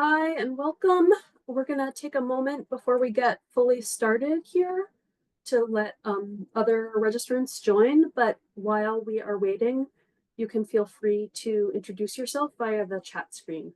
Hi and welcome. We're going to take a moment before we get fully started here to let other registrants join. But while we are waiting, you can feel free to introduce yourself via the chat screen.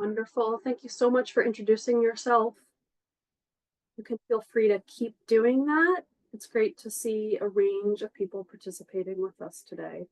Wonderful. Thank you so much for introducing yourself. You can feel free to keep doing that. It's great to see a range of people participating with us today.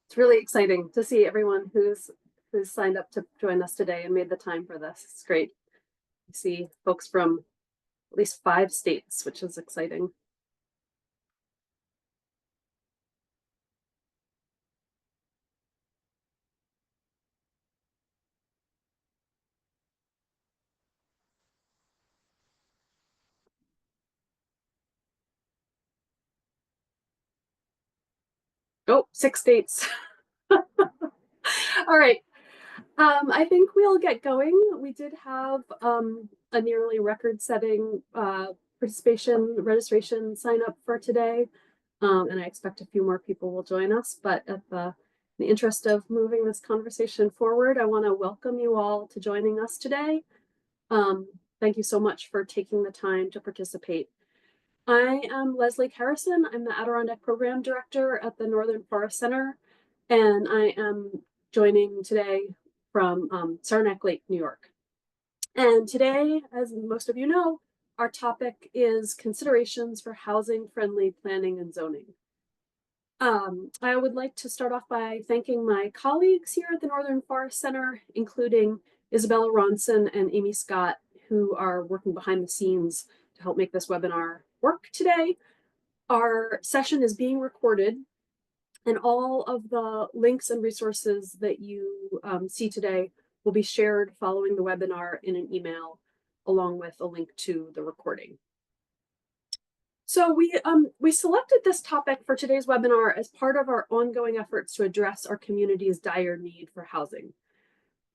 It's really exciting to see everyone who's signed up to join us today and made the time for this. It's great. I see folks from at least 5 states, which is exciting. Oh, 6 states. All right. I think we'll get going. We did have a nearly record-setting participation registration sign up for today, and I expect a few more people will join us. But in the interest of moving this conversation forward, I want to welcome you all to joining us today. Thank you so much for taking the time to participate. I am Leslie Harrison. I'm the Adirondack Program Director at the Northern Forest Center, and I am joining today from Saranac Lake, New York. And today, as most of you know, our topic is considerations for housing-friendly planning and zoning. I would like to start off by thanking my colleagues here at the Northern Forest Center, including Isabella Ronson and Amy Scott, who are working behind the scenes to help make this webinar work today. Our session is being recorded, and all of the links and resources that you see today will be shared following the webinar in an email, along with a link to the recording. So we selected this topic for today's webinar as part of our ongoing efforts to address our community's dire need for housing.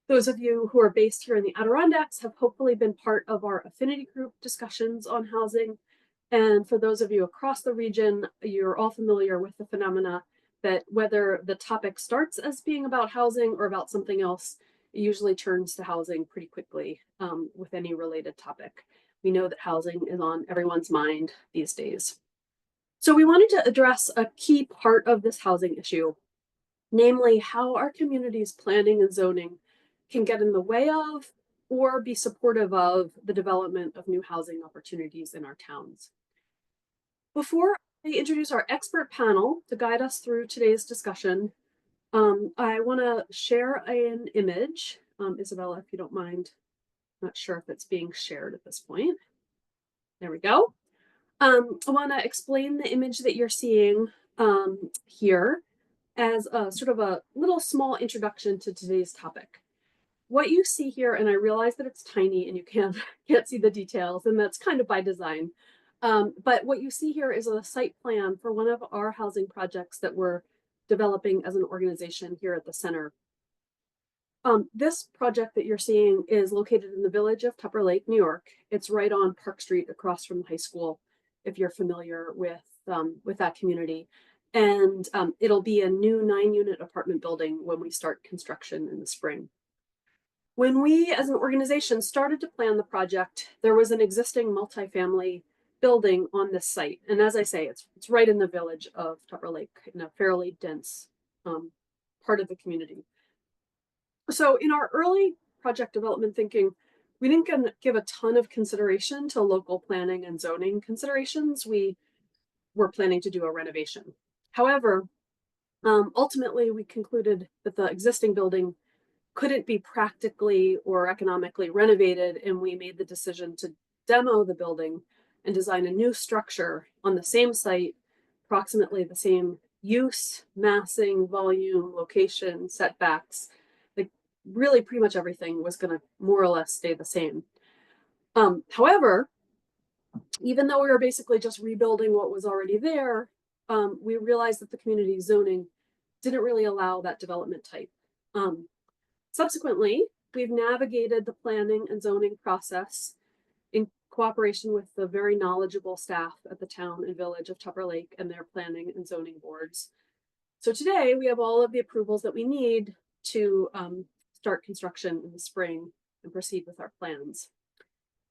Those of you who are based here in the Adirondacks have hopefully been part of our affinity group discussions on housing. And for those of you across the region, you're all familiar with the phenomena that whether the topic starts as being about housing or about something else, it usually turns to housing pretty quickly with any related topic. We know that housing is on everyone's mind these days. So we wanted to address a key part of this housing issue, namely how our community's planning and zoning can get in the way of or be supportive of the development of new housing opportunities in our towns. Before I introduce our expert panel to guide us through today's discussion, I want to share an image. Isabella, if you don't mind, not sure if it's being shared at this point. There we go. I want to explain the image that you're seeing here as a sort of a little small introduction to today's topic. What you see here, and I realize that it's tiny and you can't see the details, and that's kind of by design. But what you see here is a site plan for one of our housing projects that we're developing as an organization here at the center. This project that you're seeing is located in the village of Tupper Lake, New York. It's right on Park Street across from the high school, if you're familiar with that community. And it'll be a new 9-unit apartment building when we start construction in the spring. When we, as an organization, started to plan the project, there was an existing multifamily building on this site. And as I say, it's right in the village of Tupper Lake, in a fairly dense part of the community. So in our early project development thinking, we didn't give a ton of consideration to local planning and zoning considerations. We were planning to do a renovation. However, ultimately, we concluded that the existing building couldn't be practically or economically renovated, and we made the decision to demo the building and design a new structure on the same site, approximately the same use, massing, volume, location, setbacks. Like really pretty much everything was going to more or less stay the same. However, even though we were basically just rebuilding what was already there, we realized that the community zoning didn't really allow that development type. Subsequently, we've navigated the planning and zoning process in cooperation with the very knowledgeable staff at the town and village of Tupper Lake and their planning and zoning boards. So today we have all of the approvals that we need to start construction in the spring and proceed with our plans.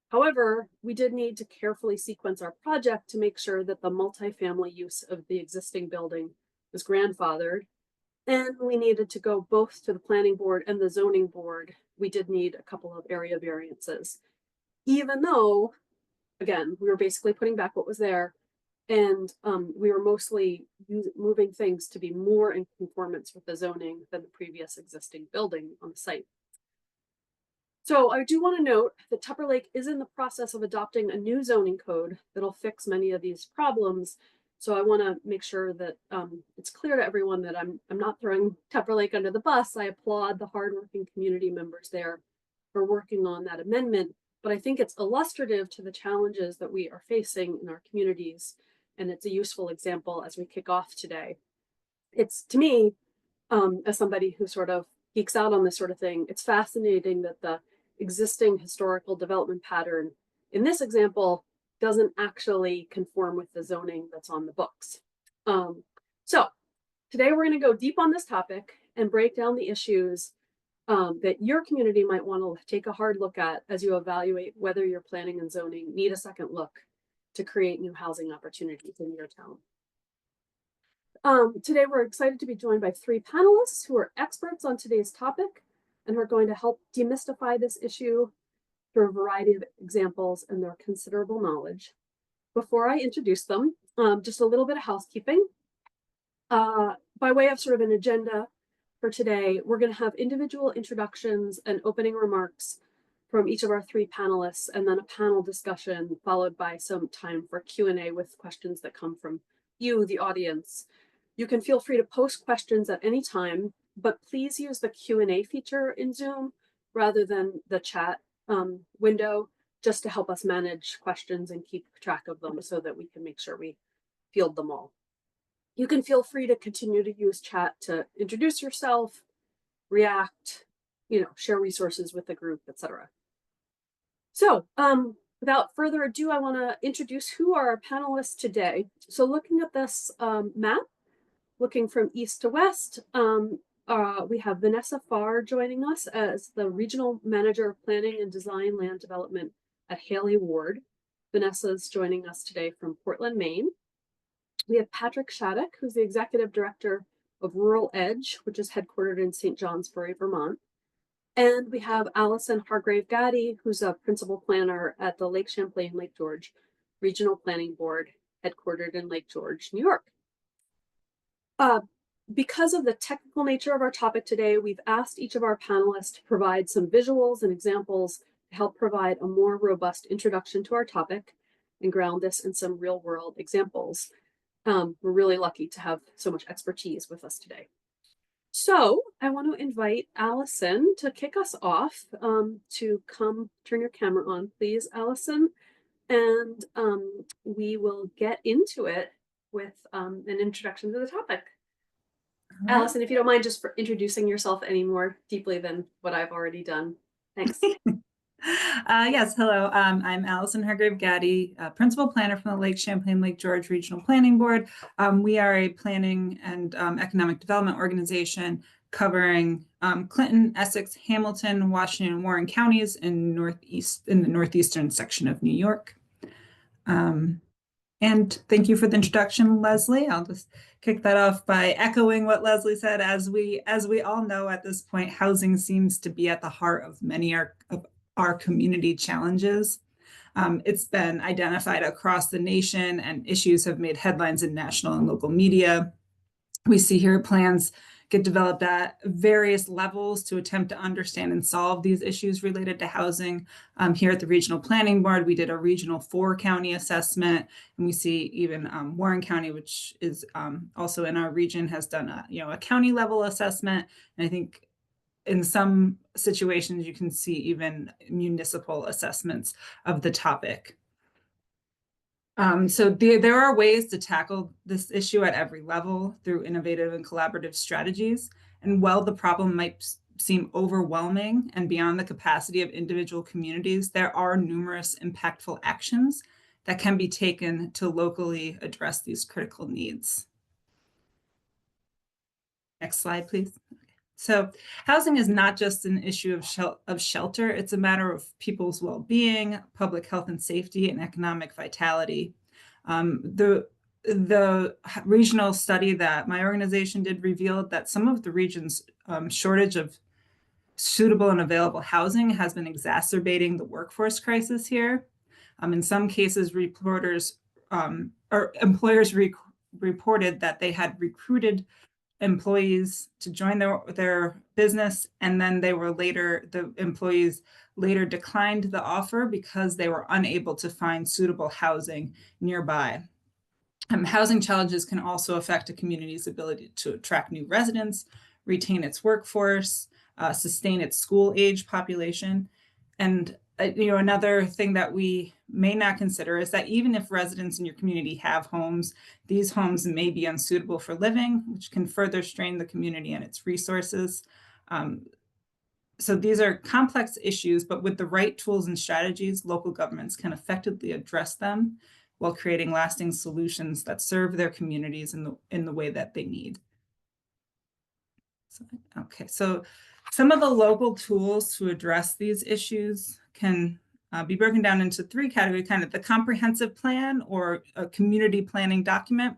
However, we did need to carefully sequence our project to make sure that the multifamily use of the existing building was grandfathered. And we needed to go both to the planning board and the zoning board. We did need a couple of area variances, even though, again, we were basically putting back what was there. And we were mostly moving things to be more in conformance with the zoning than the previous existing building on the site. So I do want to note that Tupper Lake is in the process of adopting a new zoning code that'll fix many of these problems. So I want to make sure that it's clear to everyone that I'm not throwing Tupper Lake under the bus. I applaud the hardworking community members there for working on that amendment, but I think it's illustrative to the challenges that we are facing in our communities, and it's a useful example as we kick off today. It's, to me, as somebody who sort of geeks out on this sort of thing, it's fascinating that the existing historical development pattern in this example doesn't actually conform with the zoning that's on the books. So today we're going to go deep on this topic and break down the issues that your community might want to take a hard look at as you evaluate whether your planning and zoning need a second look to create new housing opportunities in your town. Today we're excited to be joined by 3 panelists who are experts on today's topic and who are going to help demystify this issue through a variety of examples and their considerable knowledge. Before I introduce them, just a little bit of housekeeping. By way of sort of an agenda for today, we're going to have individual introductions and opening remarks from each of our 3 panelists, and then a panel discussion followed by some time for Q&A with questions that come from you, the audience. You can feel free to post questions at any time, but please use the Q&A feature in Zoom rather than the chat window, just to help us manage questions and keep track of them so that we can make sure we field them all. You can feel free to continue to use chat to introduce yourself, react, share resources with the group, etc. So without further ado, I want to introduce who are our panelists today. So looking at this map, looking from east to west, we have Vanessa Farr joining us as the Regional Manager of Planning and Design Land Development at Haley Ward. Vanessa is joining us today from Portland, Maine. We have Patrick Shattuck, who's the Executive Director of Rural Edge, which is headquartered in St. Johnsbury, Vermont. And we have Allison Hargrave-Gaddy, who's a Principal Planner at the Lake Champlain, Lake George Regional Planning Board, headquartered in Lake George, New York. Because of the technical nature of our topic today, we've asked each of our panelists to provide some visuals and examples to help provide a more robust introduction to our topic and ground this in some real-world examples. We're really lucky to have so much expertise with us today. So I want to invite Allison to kick us off, to come turn your camera on, please, Allison. And we will get into it with an introduction to the topic. Right. Allison, if you don't mind just for introducing yourself any more deeply than what I've already done. Thanks. Yes, hello. I'm Allison Hargrave-Gaddy, Principal Planner from the Lake Champlain Lake George Regional Planning Board. We are a planning and economic development organization covering Clinton, Essex, Hamilton, Washington, and Warren counties in the northeastern section of New York. And thank you for the introduction, Leslie. I'll just kick that off by echoing what Leslie said. As we all know at this point, housing seems to be at the heart of many of our community challenges. It's been identified across the nation, and issues have made headlines in national and local media. We see here plans get developed at various levels to attempt to understand and solve these issues related to housing. Here at the Regional Planning Board, we did a regional 4-county assessment, and we see even Warren County, which is also in our region, has done a county level assessment. And I think in some situations, you can see even municipal assessments of the topic. So there are ways to tackle this issue at every level through innovative and collaborative strategies. And while the problem might seem overwhelming and beyond the capacity of individual communities, there are numerous impactful actions that can be taken to locally address these critical needs. Next slide, please. So housing is not just an issue of shelter, it's a matter of people's well-being, public health and safety, and economic vitality. The regional study that my organization did revealed that some of the region's shortage of suitable and available housing has been exacerbating the workforce crisis here. In some cases, employers reported that they had recruited employees to join their business, and then the employees later declined the offer because they were unable to find suitable housing nearby. Housing challenges can also affect a community's ability to attract new residents, retain its workforce, sustain its school age population. And another thing that we may not consider is that even if residents in your community have homes, these homes may be unsuitable for living, which can further strain the community and its resources. So these are complex issues, but with the right tools and strategies, local governments can effectively address them while creating lasting solutions that serve their communities in the way that they need. Okay, so some of the local tools to address these issues can be broken down into 3 categories: kind of the comprehensive plan or a community planning document,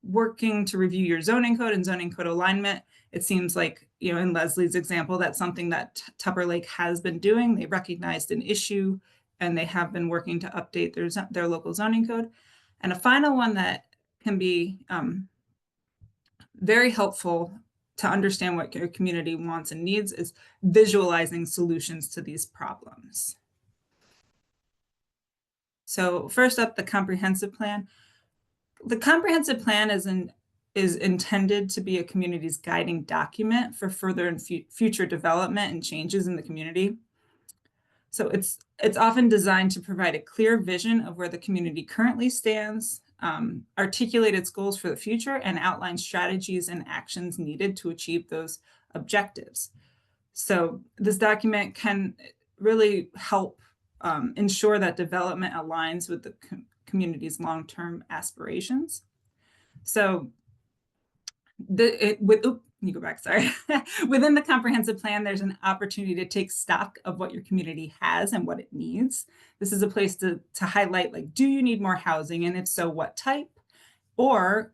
working to review your zoning code and zoning code alignment. It seems like, in Leslie's example, that's something that Tupper Lake has been doing. They recognized an issue and they have been working to update their local zoning code. And a final one that can be very helpful to understand what your community wants and needs is visualizing solutions to these problems. So first up, the comprehensive plan. The comprehensive plan is intended to be a community's guiding document for further and future development and changes in the community. So it's often designed to provide a clear vision of where the community currently stands, articulate its goals for the future, and outline strategies and actions needed to achieve those objectives. So this document can really help ensure that development aligns with the community's long-term aspirations. So you go back, sorry. Within the comprehensive plan, there's an opportunity to take stock of what your community has and what it needs. This is a place to highlight, like, do you need more housing? And if so, what type? Or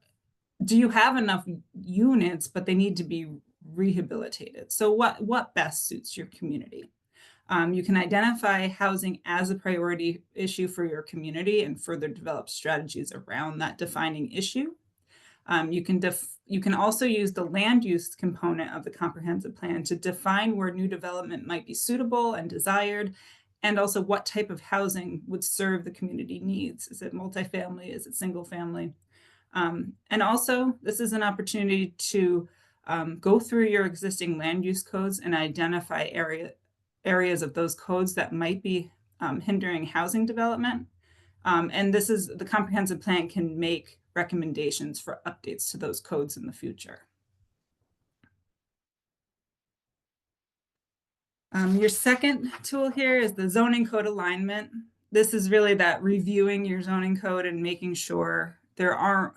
do you have enough units, but they need to be rehabilitated? So what best suits your community? You can identify housing as a priority issue for your community and further develop strategies around that defining issue. You can also use the land use component of the comprehensive plan to define where new development might be suitable and desired, and also what type of housing would serve the community needs. Is it multifamily? Is it single family? And also, this is an opportunity to go through your existing land use codes and identify areas of those codes that might be hindering housing development. And the comprehensive plan can make recommendations for updates to those codes in the future. Your second tool here is the zoning code alignment. This is really that reviewing your zoning code and making sure there aren't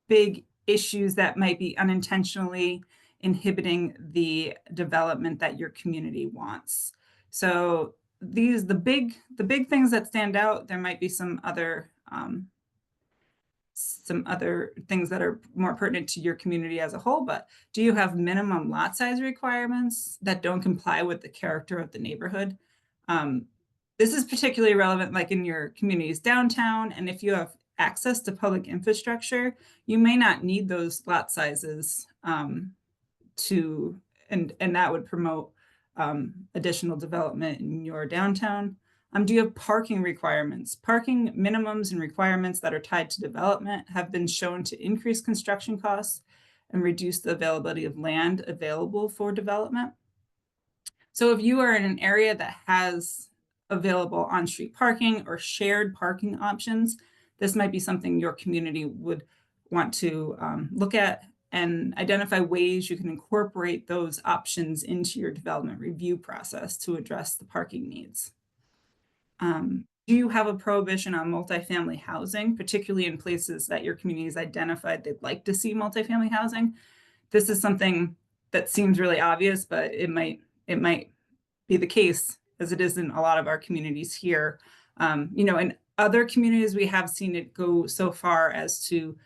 big issues that might be unintentionally inhibiting the development that your community wants. So these the big things that stand out. There might be some other things that are more pertinent to your community as a whole, but do you have minimum lot size requirements that don't comply with the character of the neighborhood? This is particularly relevant like in your community's downtown, and if you have access to public infrastructure, you may not need those lot sizes and that would promote additional development in your downtown. Do you have parking requirements? Parking minimums and requirements that are tied to development have been shown to increase construction costs and reduce the availability of land available for development. So if you are in an area that has available on-street parking or shared parking options, this might be something your community would want to look at and identify ways you can incorporate those options into your development review process to address the parking needs. Do you have a prohibition on multifamily housing, particularly in places that your community has identified they'd like to see multifamily housing? This is something that seems really obvious, but it might be the case as it is in a lot of our communities here. In other communities, we have seen it go so far as to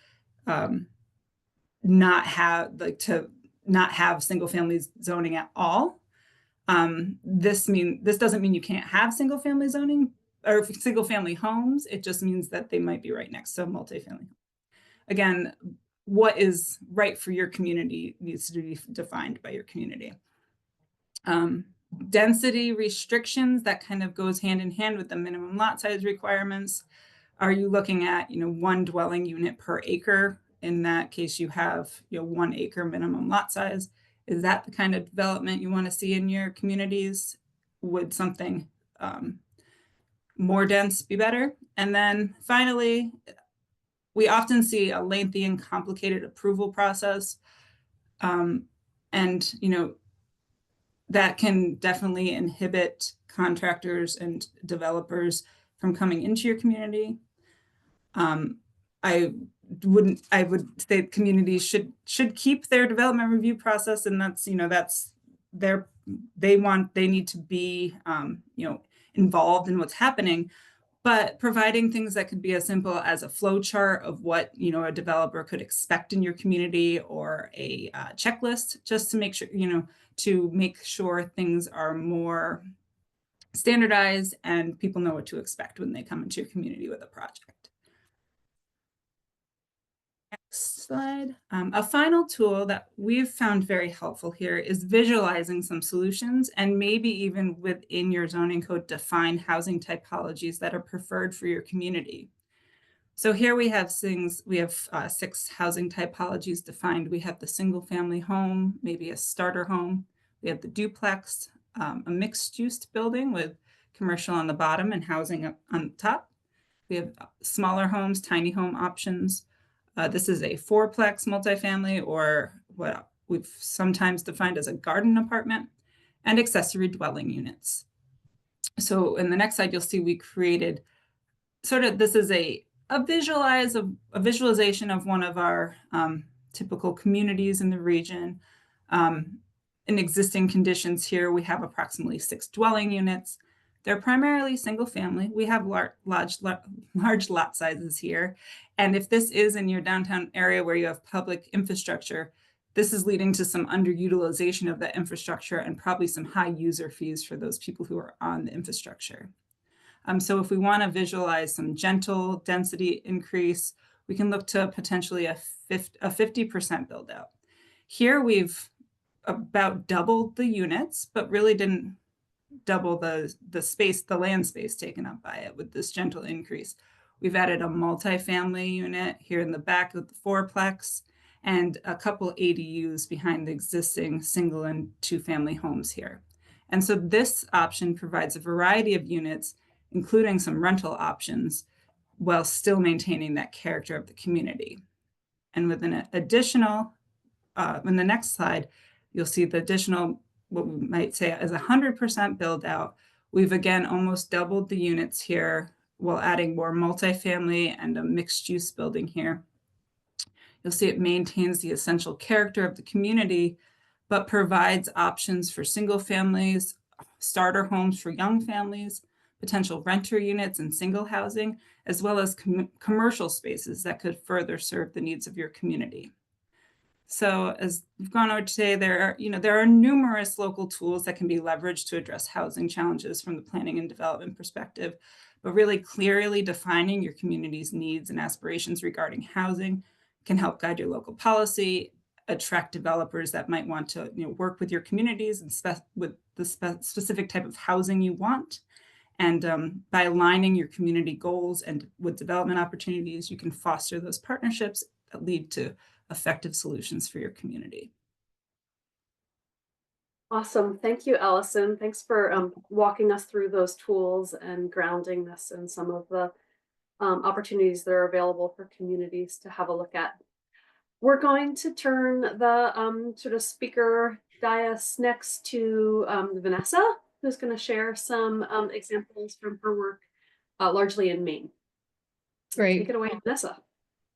not have single family zoning at all. This doesn't mean you can't have single family zoning or single family homes. It just means that they might be right next to multifamily. Again, what is right for your community needs to be defined by your community. Density restrictions, that kind of goes hand in hand with the minimum lot size requirements. Are you looking at, one dwelling unit per acre? In that case, you have, 1 acre minimum lot size. Is that the kind of development you want to see in your communities? Would something more dense be better? And then finally, we often see a lengthy and complicated approval process. That can definitely inhibit contractors and developers from coming into your community. I would say communities should keep their development review process, and that's they need to be involved in what's happening, but providing things that could be as simple as a flow chart of what a developer could expect in your community, or a checklist, just to make sure things are more standardized and people know what to expect when they come into your community with a project. Next slide. A final tool that we've found very helpful here is visualizing some solutions, and maybe even within your zoning code define housing typologies that are preferred for your community. So here we have 6 housing typologies defined. We have the single family home, maybe a starter home. We have the duplex, a mixed-use building with commercial on the bottom and housing up on top. We have smaller homes, tiny home options. This is a 4-plex multifamily, or what we've sometimes defined as a garden apartment, and accessory dwelling units. So in the next slide, you'll see we created this is a visualization of one of our typical communities in the region. In existing conditions here, we have approximately 6 dwelling units. They're primarily single family. We have large lot sizes here. And if this is in your downtown area where you have public infrastructure, this is leading to some underutilization of that infrastructure and probably some high user fees for those people who are on the infrastructure. So if we want to visualize some gentle density increase, we can look to potentially a 50% build out. Here we've about doubled the units, but really didn't double the space, the land space taken up by it with this gentle increase. We've added a multifamily unit here in the back of the 4-plex and a couple ADUs behind the existing single and 2-family homes here. And so this option provides a variety of units, including some rental options, while still maintaining that character of the community. And with an additional, in the next slide, you'll see the additional what we might say is 100% build out. We've again almost doubled the units here while adding more multifamily and a mixed use building here. You'll see it maintains the essential character of the community, but provides options for single families, starter homes for young families, potential renter units and single housing, as well as commercial spaces that could further serve the needs of your community. So as we've gone over today, there are numerous local tools that can be leveraged to address housing challenges from the planning and development perspective, but really clearly defining your community's needs and aspirations regarding housing can help guide your local policy, attract developers that might want to work with your communities and with the specific type of housing you want. And by aligning your community goals and with development opportunities, you can foster those partnerships that lead to effective solutions for your community. Awesome. Thank you, Allison. Thanks for walking us through those tools and grounding this in some of the opportunities that are available for communities to have a look at. We're going to turn the sort of speaker dais next to Vanessa, who's going to share some examples from her work, largely in Maine. Great. Take it away, Vanessa.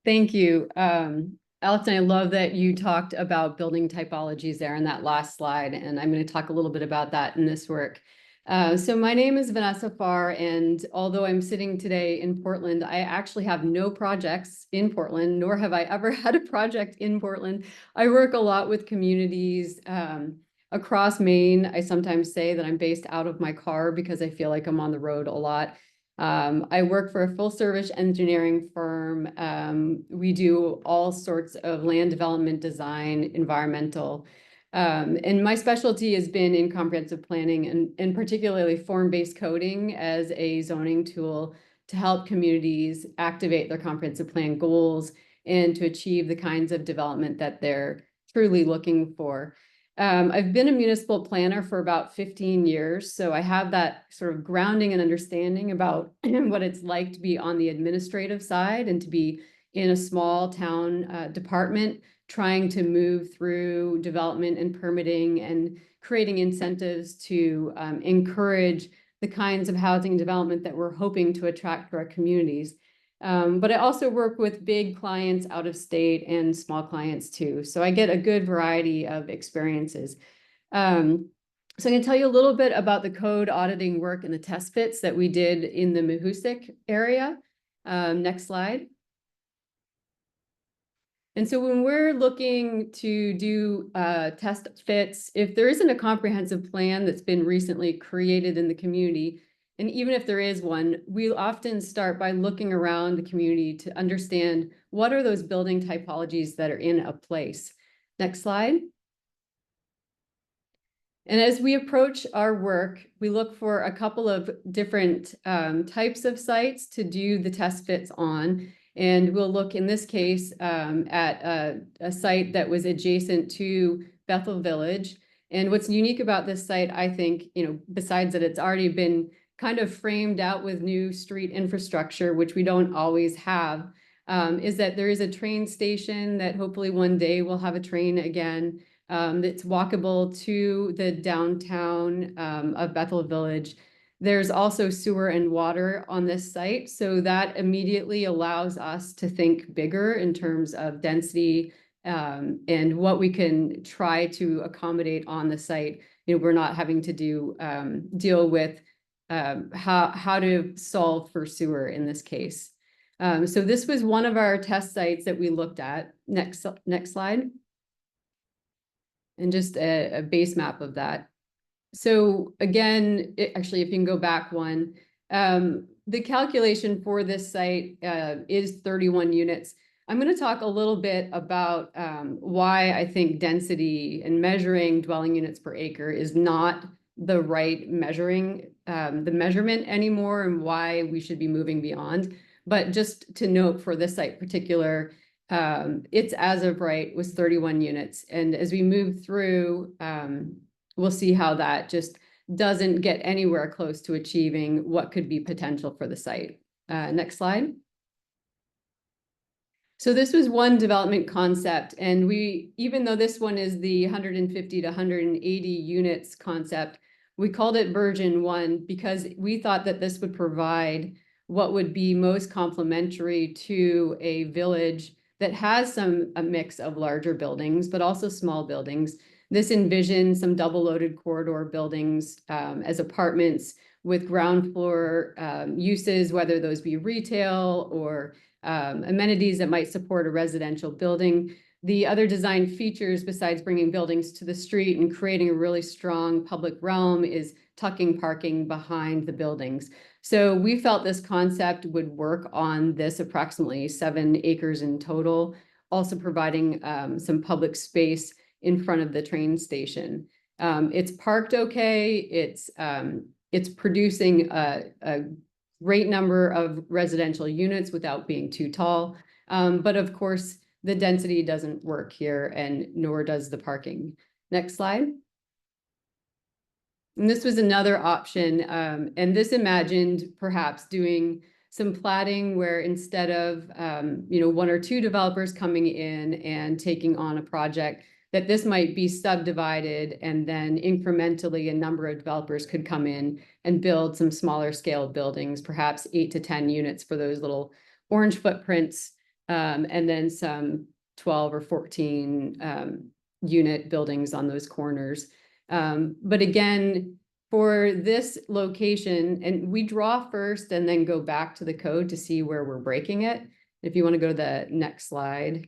Thank you. Allison, I love that you talked about building typologies there in that last slide, and I'm going to talk a little bit about that in this work. So my name is Vanessa Farr, and although I'm sitting today in Portland, I actually have no projects in Portland, nor have I ever had a project in Portland. I work a lot with communities across Maine. I sometimes say that I'm based out of my car because I feel like I'm on the road a lot. I work for a full service engineering firm. We do all sorts of land development, design, environmental, and my specialty has been in comprehensive planning and particularly form-based coding as a zoning tool to help communities activate their comprehensive plan goals and to achieve the kinds of development that they're truly looking for. I've been a municipal planner for about 15 years, so I have that sort of grounding and understanding about what it's like to be on the administrative side and to be in a small town department trying to move through development and permitting and creating incentives to encourage the kinds of housing development that we're hoping to attract to our communities. But I also work with big clients out of state and small clients too. So I get a good variety of experiences. So I'm going to tell you a little bit about the code auditing work and the test fits that we did in the Mahoosic area. Next slide. And so when we're looking to do test fits, if there isn't a comprehensive plan that's been recently created in the community, and even if there is one, we'll often start by looking around the community to understand what are those building typologies that are in a place. Next slide. And as we approach our work, we look for a couple of different types of sites to do the test fits on. And we'll look in this case at a site that was adjacent to Bethel Village. And what's unique about this site, I think, besides that it's already been kind of framed out with new street infrastructure, which we don't always have, is that there is a train station that hopefully one day we'll have a train again that's walkable to the downtown of Bethel Village. There's also sewer and water on this site, so that immediately allows us to think bigger in terms of density and what we can try to accommodate on the site. We're not having to deal with how to solve for sewer in this case. So this was one of our test sites that we looked at. Next slide. And just a base map of that. So again, actually, if you can go back one, the calculation for this site is 31 units. I'm going to talk a little bit about why I think density and measuring dwelling units per acre is not the right measurement anymore and why we should be moving beyond. But just to note for this site particular, it's as of right was 31 units. And as we move through, we'll see how that just doesn't get anywhere close to achieving what could be potential for the site. Next slide. So this was one development concept, and even though this one is the 150 to 180 units concept, we called it version 1 because we thought that this would provide what would be most complementary to a village that has a mix of larger buildings, but also small buildings. This envisioned some double-loaded corridor buildings as apartments with ground floor uses, whether those be retail or amenities that might support a residential building. The other design features, besides bringing buildings to the street and creating a really strong public realm, is tucking parking behind the buildings. So we felt this concept would work on this approximately 7 acres in total, also providing some public space in front of the train station. It's parked okay. It's producing a great number of residential units without being too tall. But of course, the density doesn't work here, and nor does the parking. Next slide. And this was another option. And this imagined perhaps doing some platting where instead of 1 or 2 developers coming in and taking on a project, that this might be subdivided, and then incrementally a number of developers could come in and build some smaller scale buildings, perhaps 8 to 10 units for those little orange footprints, and then some 12 or 14 unit buildings on those corners. But again, for this location, and we draw first and then go back to the code to see where we're breaking it. If you want to go to the next slide.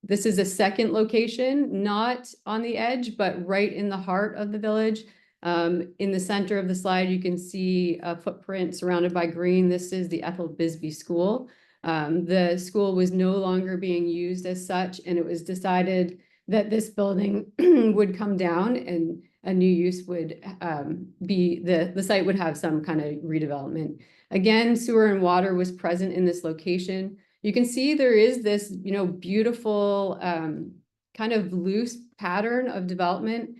This is a second location, not on the edge, but right in the heart of the village. In the center of the slide, you can see a footprint surrounded by green. This is the Ethel Bisbee School. The school was no longer being used as such, and it was decided that this building would come down and a new use would be, the site would have some kind of redevelopment. Again, sewer and water was present in this location. You can see there is this, beautiful kind of loose pattern of development,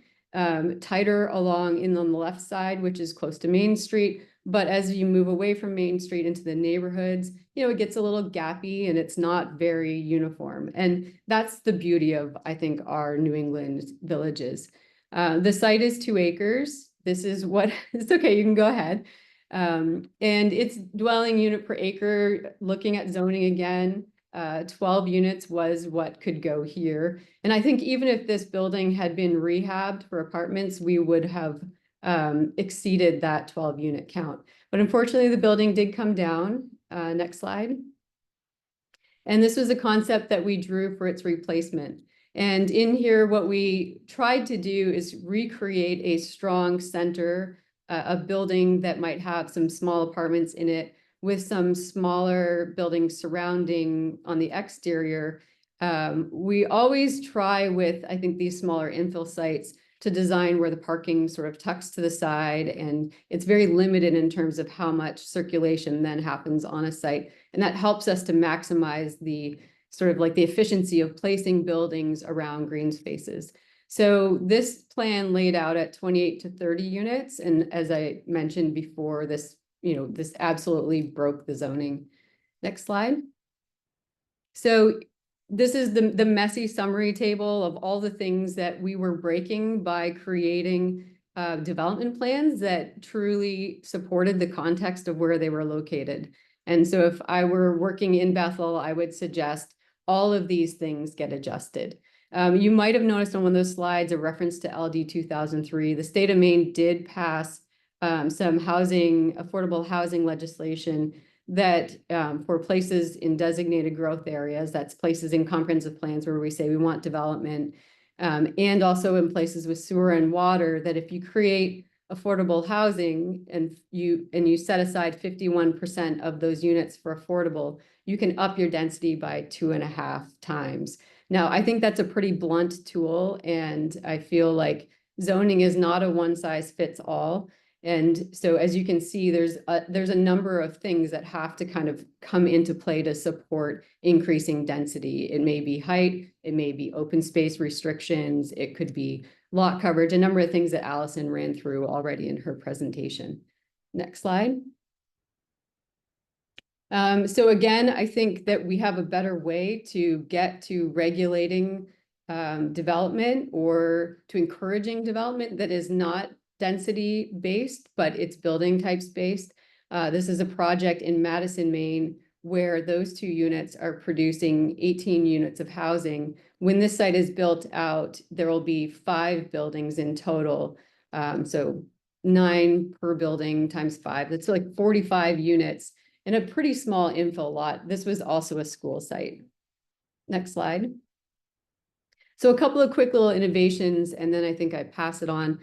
tighter along on the left side, which is close to Main Street. But as you move away from Main Street into the neighborhoods, it gets a little gappy and it's not very uniform. And that's the beauty of, I think, our New England villages. The site is 2 acres. This is what, it's okay, you can go ahead. And its dwelling unit per acre, looking at zoning again, 12 units was what could go here. And I think even if this building had been rehabbed for apartments, we would have exceeded that 12 unit count. But unfortunately, the building did come down. Next slide. And this was a concept that we drew for its replacement. And in here, what we tried to do is recreate a strong center, a building that might have some small apartments in it with some smaller buildings surrounding on the exterior. We always try with, I think, these smaller infill sites to design where the parking sort of tucks to the side, and it's very limited in terms of how much circulation then happens on a site. And that helps us to maximize the sort of like the efficiency of placing buildings around green spaces. So this plan laid out at 28 to 30 units. And as I mentioned before, this absolutely broke the zoning. Next slide. So this is the messy summary table of all the things that we were breaking by creating development plans that truly supported the context of where they were located. And so if I were working in Bethel, I would suggest all of these things get adjusted. You might have noticed on one of those slides a reference to LD 2003. The state of Maine did pass some affordable housing legislation that for places in designated growth areas, that's places in comprehensive plans where we say we want development, and also in places with sewer and water, that if you create affordable housing and you set aside 51% of those units for affordable, you can up your density by 2.5 times. Now, I think that's a pretty blunt tool, and I feel like zoning is not a one size fits all. And so as you can see, there's a number of things that have to kind of come into play to support increasing density. It may be height, it may be open space restrictions, it could be lot coverage, a number of things that Allison ran through already in her presentation. Next slide. So again, I think that we have a better way to get to regulating development or to encouraging development that is not density based, but it's building types based. This is a project in Madison, Maine, where those 2 units are producing 18 units of housing. When this site is built out, there will be 5 buildings in total. So 9 per building times 5, that's like 45 units in a pretty small infill lot. This was also a school site. Next slide. So a couple of quick little innovations, and then I think I pass it on.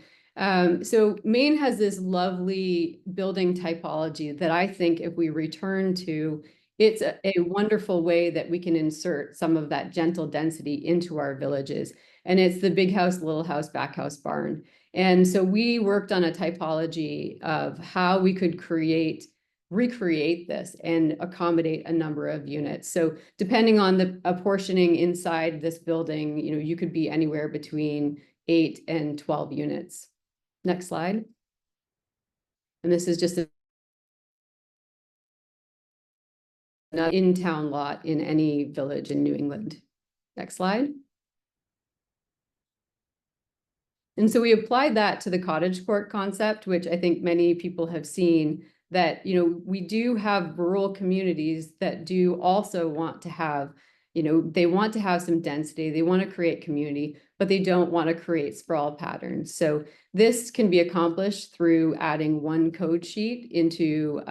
So Maine has this lovely building typology that I think if we return to, it's a wonderful way that we can insert some of that gentle density into our villages. And it's the big house, little house, back house, barn. And so we worked on a typology of how we could recreate this and accommodate a number of units. So depending on the apportioning inside this building, you could be anywhere between 8 and 12 units. Next slide. And this is just an in-town lot in any village in New England. Next slide. And so we applied that to the cottage court concept, which I think many people have seen, that, we do have rural communities that do also want to have, they want to have some density, they want to create community, but they don't want to create sprawl patterns. So this can be accomplished through adding one code sheet into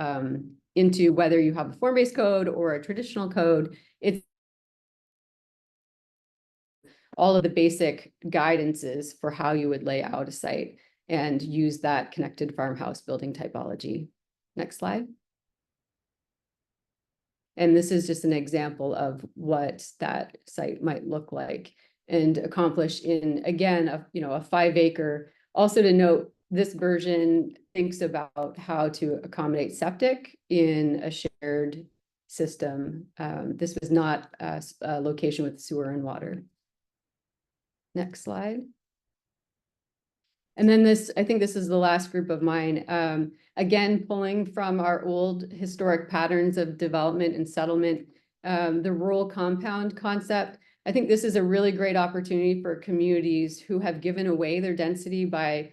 whether you have a form-based code or a traditional code. It's all of the basic guidances for how you would lay out a site and use that connected farmhouse building typology. Next slide. And this is just an example of what that site might look like and accomplish in, again, a 5-acre. Also to note, this version thinks about how to accommodate septic in a shared system. This was not a location with sewer and water. Next slide. And then this, I think this is the last group of mine. Again, pulling from our old historic patterns of development and settlement, the rural compound concept. I think this is a really great opportunity for communities who have given away their density by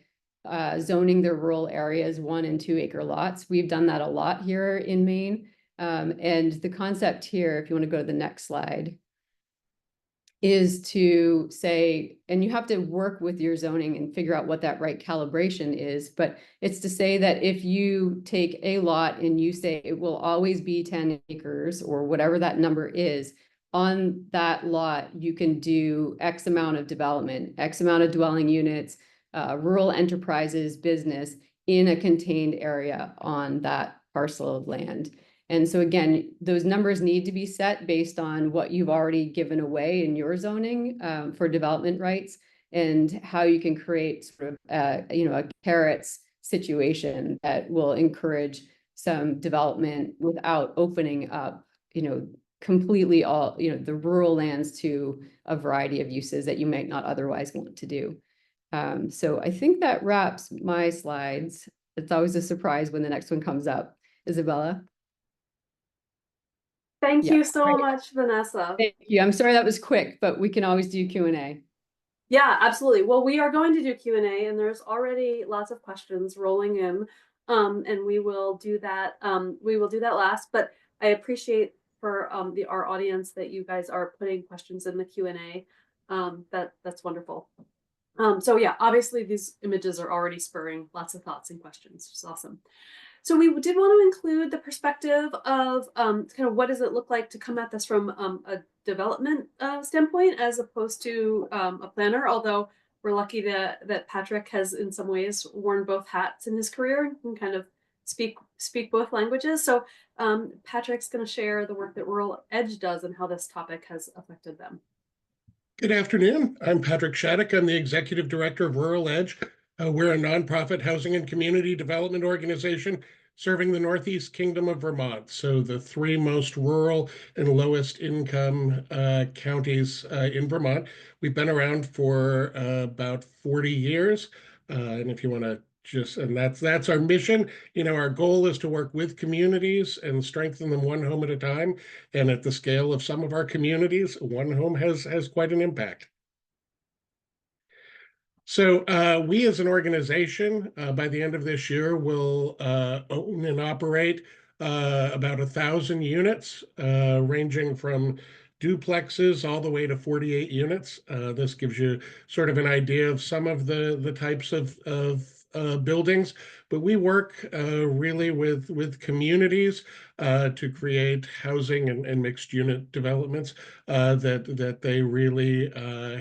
zoning their rural areas 1 and 2 acre lots. We've done that a lot here in Maine. And the concept here, if you want to go to the next slide, is to say, and you have to work with your zoning and figure out what that right calibration is, but it's to say that if you take a lot and you say it will always be 10 acres or whatever that number is, on that lot, you can do X amount of development, X amount of dwelling units, rural enterprises, business in a contained area on that parcel of land. And so again, those numbers need to be set based on what you've already given away in your zoning for development rights and how you can create sort of, a carrots situation that will encourage some development without opening up, completely all, the rural lands to a variety of uses that you might not otherwise want to do. So I think that wraps my slides. It's always a surprise when the next one comes up. Isabella? Thank Yeah, you so right. much, Vanessa. Thank you. I'm sorry that was quick, but we can always do Q&A. Yeah, absolutely. Well, we are going to do Q&A, and there's already lots of questions rolling in, and we will do that. We will do that last. But I appreciate for our audience that you guys are putting questions in the Q&A. That's wonderful. So yeah, obviously these images are already spurring lots of thoughts and questions, which is awesome. So we did want to include the perspective of kind of what does it look like to come at this from a development standpoint as opposed to a planner, although we're lucky that Patrick has in some ways worn both hats in his career and can kind of speak both languages. So Patrick's going to share the work that Rural Edge does and how this topic has affected them. Good afternoon. I'm Patrick Shattuck. I'm the Executive Director of Rural Edge. We're a nonprofit housing and community development organization serving the Northeast Kingdom of Vermont. So the 3 most rural and lowest income counties in Vermont. We've been around for about 40 years. And if you want to and that's our mission. Our goal is to work with communities and strengthen them one home at a time. And at the scale of some of our communities, one home has quite an impact. So we as an organization, by the end of this year, will own and operate about 1,000 units, ranging from duplexes all the way to 48 units. This gives you sort of an idea of some of the types of buildings, but we work really with communities to create housing and mixed unit developments that they really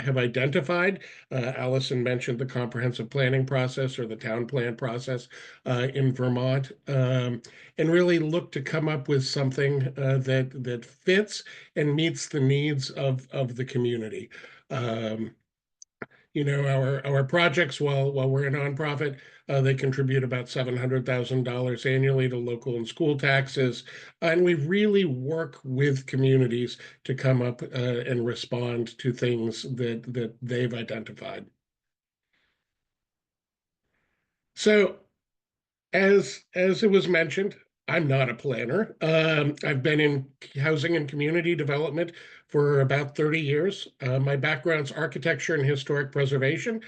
have identified. Allison mentioned the comprehensive planning process or the town plan process in Vermont, and really look to come up with something that fits and meets the needs of the community. Our projects, while we're a nonprofit, they contribute about $700,000 annually to local and school taxes, and we really work with communities to come up and respond to things that they've identified. So, as it was mentioned, I'm not a planner. I've been in housing and community development for about 30 years. My background's architecture and historic preservation.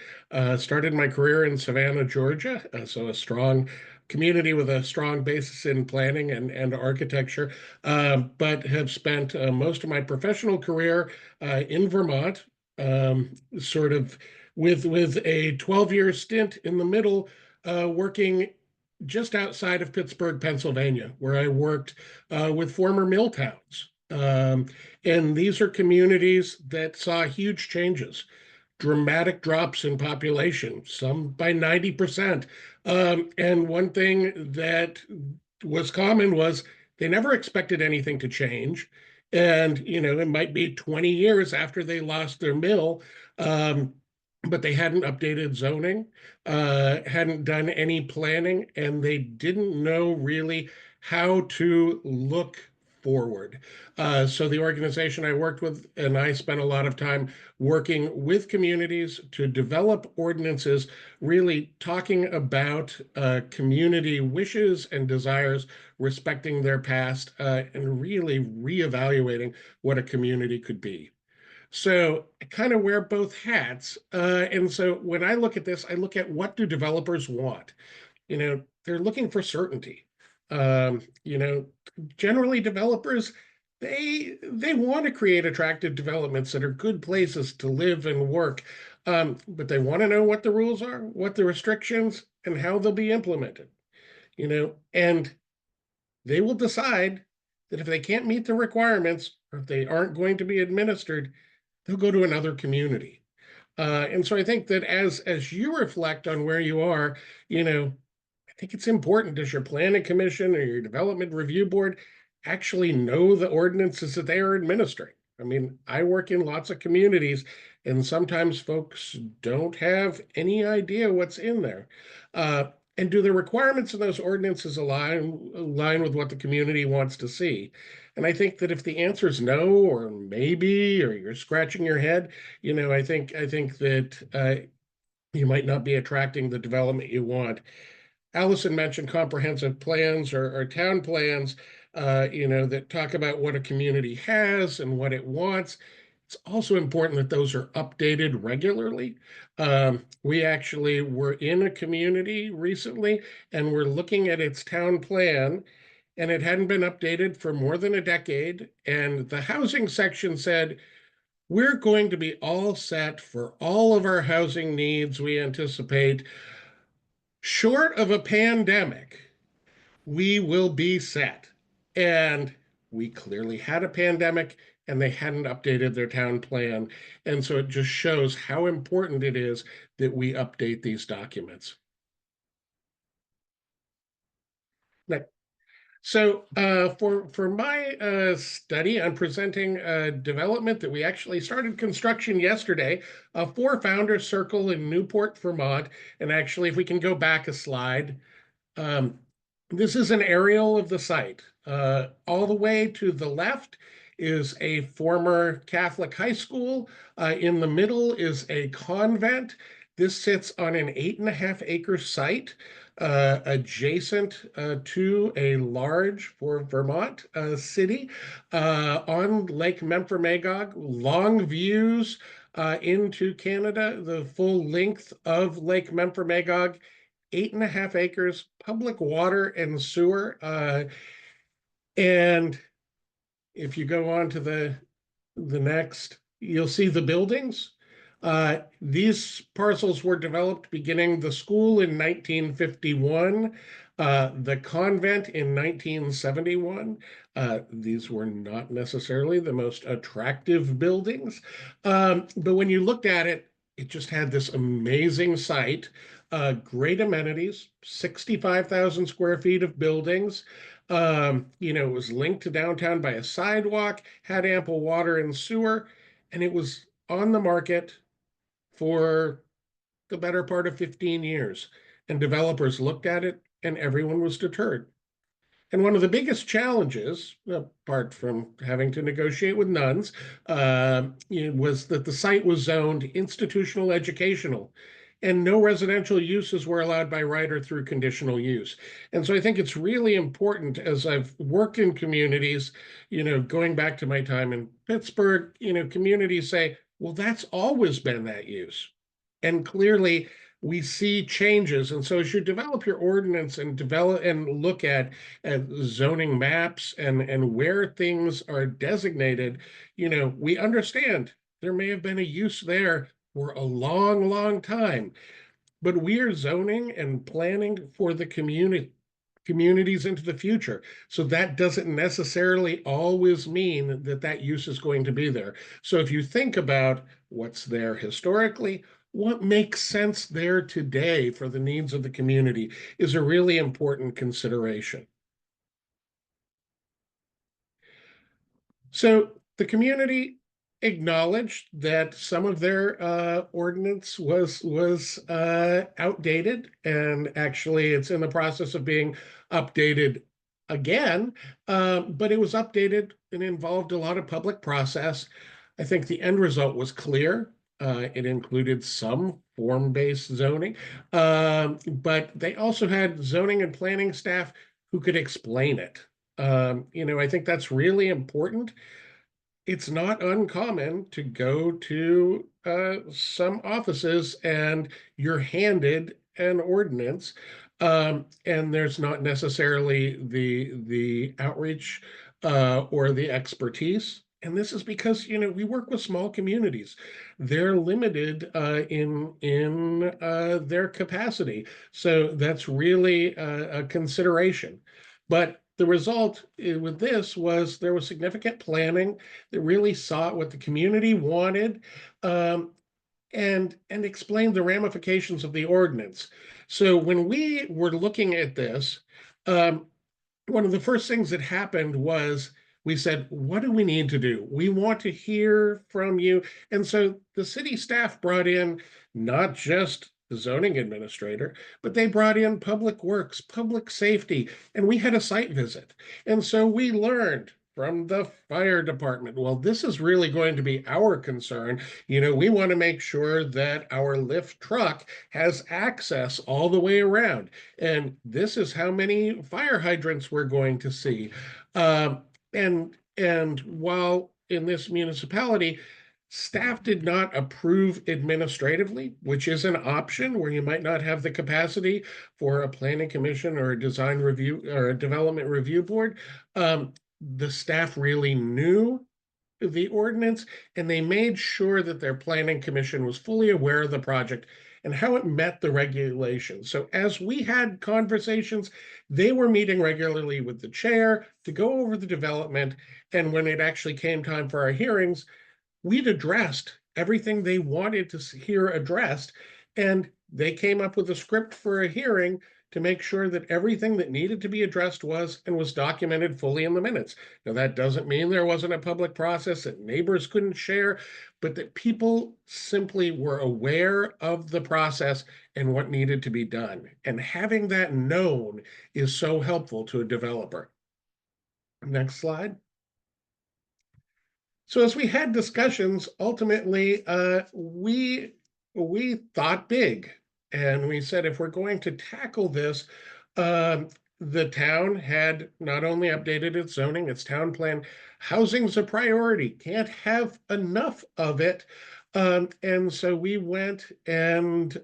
Started my career in Savannah, Georgia, so a strong community with a strong basis in planning and architecture, but have spent most of my professional career in Vermont, sort of with a 12-year stint in the middle, working just outside of Pittsburgh, Pennsylvania, where I worked with former mill towns. And these are communities that saw huge changes, dramatic drops in population, some by 90%. And one thing that was common was they never expected anything to change. And, it might be 20 years after they lost their mill, but they hadn't updated zoning, hadn't done any planning, and they didn't know really how to look forward. So the organization I worked with and I spent a lot of time working with communities to develop ordinances, really talking about community wishes and desires, respecting their past, and really reevaluating what a community could be. So I kind of wear both hats. And so when I look at this, I look at what do developers want? They're looking for certainty. Um, you know, Generally developers, they want to create attractive developments that are good places to live and work. But they want to know what the rules are, what the restrictions, and how they'll be implemented. And they will decide that if they can't meet the requirements or if they aren't going to be administered, they'll go to another community. And so I think that as you reflect on where you are, I think it's important, does your planning commission or your development review board actually know the ordinances that they are administering? I mean, I work in lots of communities, and sometimes folks don't have any idea what's in there. And do the requirements in those ordinances align with what the community wants to see? And I think that if the answer is no, or maybe, or you're scratching your head, I think that you might not be attracting the development you want. Allison mentioned comprehensive plans or town plans, that talk about what a community has and what it wants. It's also important that those are updated regularly. We actually were in a community recently and we're looking at its town plan, and it hadn't been updated for more than a decade. And the housing section said, we're going to be all set for all of our housing needs we anticipate. Short of a pandemic, we will be set. And we clearly had a pandemic and they hadn't updated their town plan. And so it just shows how important it is that we update these documents. So for my study, I'm presenting a development that we actually started construction yesterday, a Four Founders Circle in Newport, Vermont. And actually, if we can go back a slide, this is an aerial of the site. All the way to the left is a former Catholic high school. In the middle is a convent. This sits on an 8.5-acre site adjacent to a large, for Vermont, city on Lake Memphremagog. Long views into Canada, the full length of Lake Memphremagog, 8.5 acres, public water and sewer. And if you go on to the next, you'll see the buildings. These parcels were developed beginning the school in 1951, the convent in 1971. These were not necessarily the most attractive buildings, but when you looked at it, it just had this amazing site, great amenities, 65,000 square feet of buildings. It was linked to downtown by a sidewalk, had ample water and sewer, and it was on the market for the better part of 15 years. And developers looked at it and everyone was deterred. And one of the biggest challenges, apart from having to negotiate with nuns, was that the site was zoned institutional educational, and no residential uses were allowed by right or through conditional use. And so I think it's really important, as I've worked in communities, going back to my time in Pittsburgh, communities say, well, that's always been that use. And clearly, we see changes. And so as you develop your ordinance and develop and look at zoning maps and where things are designated, we understand there may have been a use there for a long, long time, but we are zoning and planning for the communities into the future. So that doesn't necessarily always mean that that use is going to be there. So if you think about what's there historically, what makes sense there today for the needs of the community is a really important consideration. So the community acknowledged that some of their ordinance was outdated, and actually it's in the process of being updated again, but it was updated and involved a lot of public process. I think the end result was clear. It included some form-based zoning, but they also had zoning and planning staff who could explain it. I think that's really important. It's not uncommon to go to some offices and you're handed an ordinance, and there's not necessarily the outreach or the expertise. And this is because we work with small communities; they're limited in their capacity, so that's really a consideration. But the result with this was there was significant planning that really saw what the community wanted, and explained the ramifications of the ordinance. So when we were looking at this, one of the first things that happened was we said, what do we need to do? We want to hear from you. And so the city staff brought in not just the zoning administrator, but they brought in public works, public safety, and we had a site visit. And so we learned from the fire department, well, this is really going to be our concern. We want to make sure that our lift truck has access all the way around. And this is how many fire hydrants we're going to see. And while in this municipality, staff did not approve administratively, which is an option where you might not have the capacity for a planning commission or a design review or a development review board. The staff really knew the ordinance, and they made sure that their planning commission was fully aware of the project and how it met the regulations. So as we had conversations, they were meeting regularly with the chair to go over the development. And when it actually came time for our hearings, we'd addressed everything they wanted to hear addressed. And they came up with a script for a hearing to make sure that everything that needed to be addressed was documented fully in the minutes. Now, that doesn't mean there wasn't a public process that neighbors couldn't share, but that people simply were aware of the process and what needed to be done. And having that known is so helpful to a developer. Next slide. So as we had discussions, ultimately, we we thought big, and we said, if we're going to tackle this, um, the town had not only updated its zoning, its town plan. Housing's a priority, can't have enough of it. And so we went and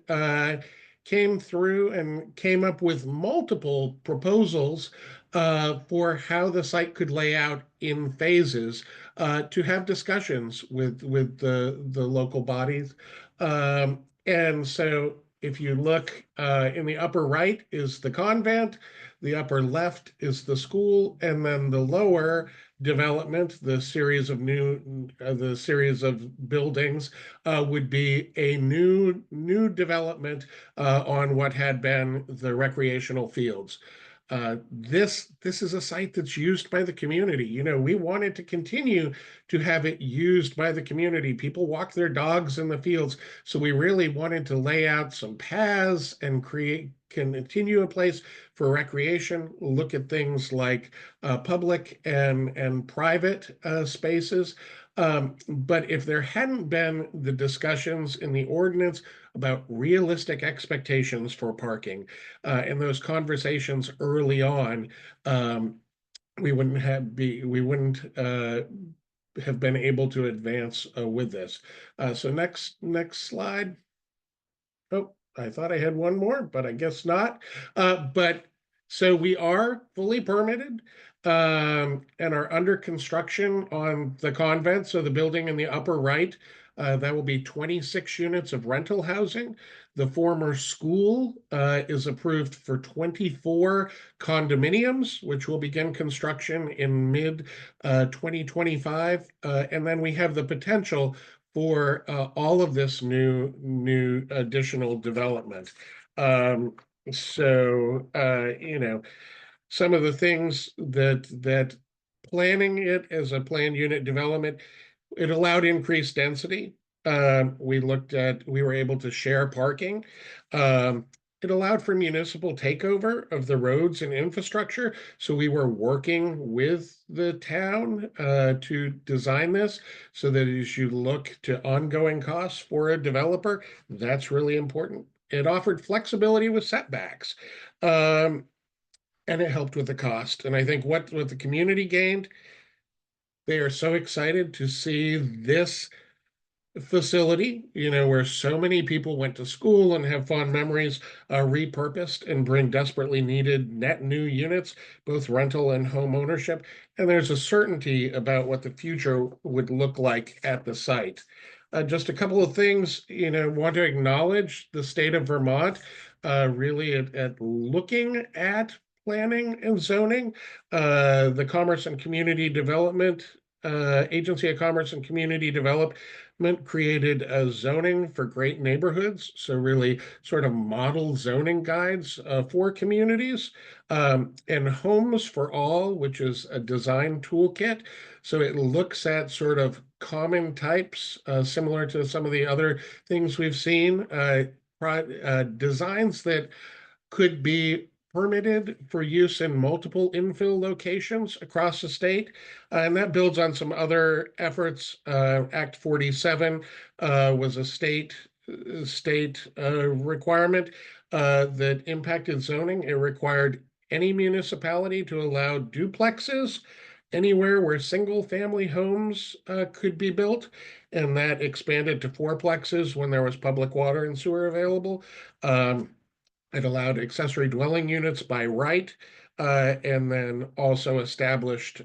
came through and came up with multiple proposals for how the site could lay out in phases, to have discussions with the local bodies. And so if you look, in the upper right is the convent, the upper left is the school, and then the lower development, the series of buildings, would be a new development on what had been the recreational fields. This is a site that's used by the community. You know, we wanted to continue to have it used by the community. People walk their dogs in the fields, so we really wanted to lay out some paths and continue a place for recreation. Look at things like public and private spaces. But if there hadn't been the discussions in the ordinance about realistic expectations for parking, and those conversations early on, we wouldn't have been able to advance with this. So next slide. Oh, I thought I had one more, but I guess not. But so we are fully permitted, and are under construction on the convent. So the building in the upper right, that will be 26 units of rental housing. The former school is approved for 24 condominiums, which will begin construction in mid 2025. And then we have the potential for all of this new additional development. So you know, some of the things that planning it as a planned unit development, it allowed increased density. We were able to share parking. It allowed for municipal takeover of the roads and infrastructure. So we were working with the town to design this, so that as you look to ongoing costs for a developer, that's really important. It offered flexibility with setbacks. And it helped with the cost. And I think what the community gained, they are so excited to see this facility, you know, where so many people went to school and have fond memories, repurposed and bring desperately needed net new units, both rental and home ownership. And there's a certainty about what the future would look like at the site. Just a couple of things, you know, want to acknowledge the state of Vermont, really at looking at planning and zoning. The Commerce and Community Development Agency of Commerce and Community Development created a zoning for great neighborhoods. So really sort of model zoning guides for communities, and Homes for All, which is a design toolkit. So it looks at sort of common types, similar to some of the other things we've seen, designs that could be permitted for use in multiple infill locations across the state. And that builds on some other efforts. Act 47 was a state requirement that impacted zoning. It required any municipality to allow duplexes anywhere where single family homes could be built. And that expanded to fourplexes when there was public water and sewer available. It allowed accessory dwelling units by right, and then also established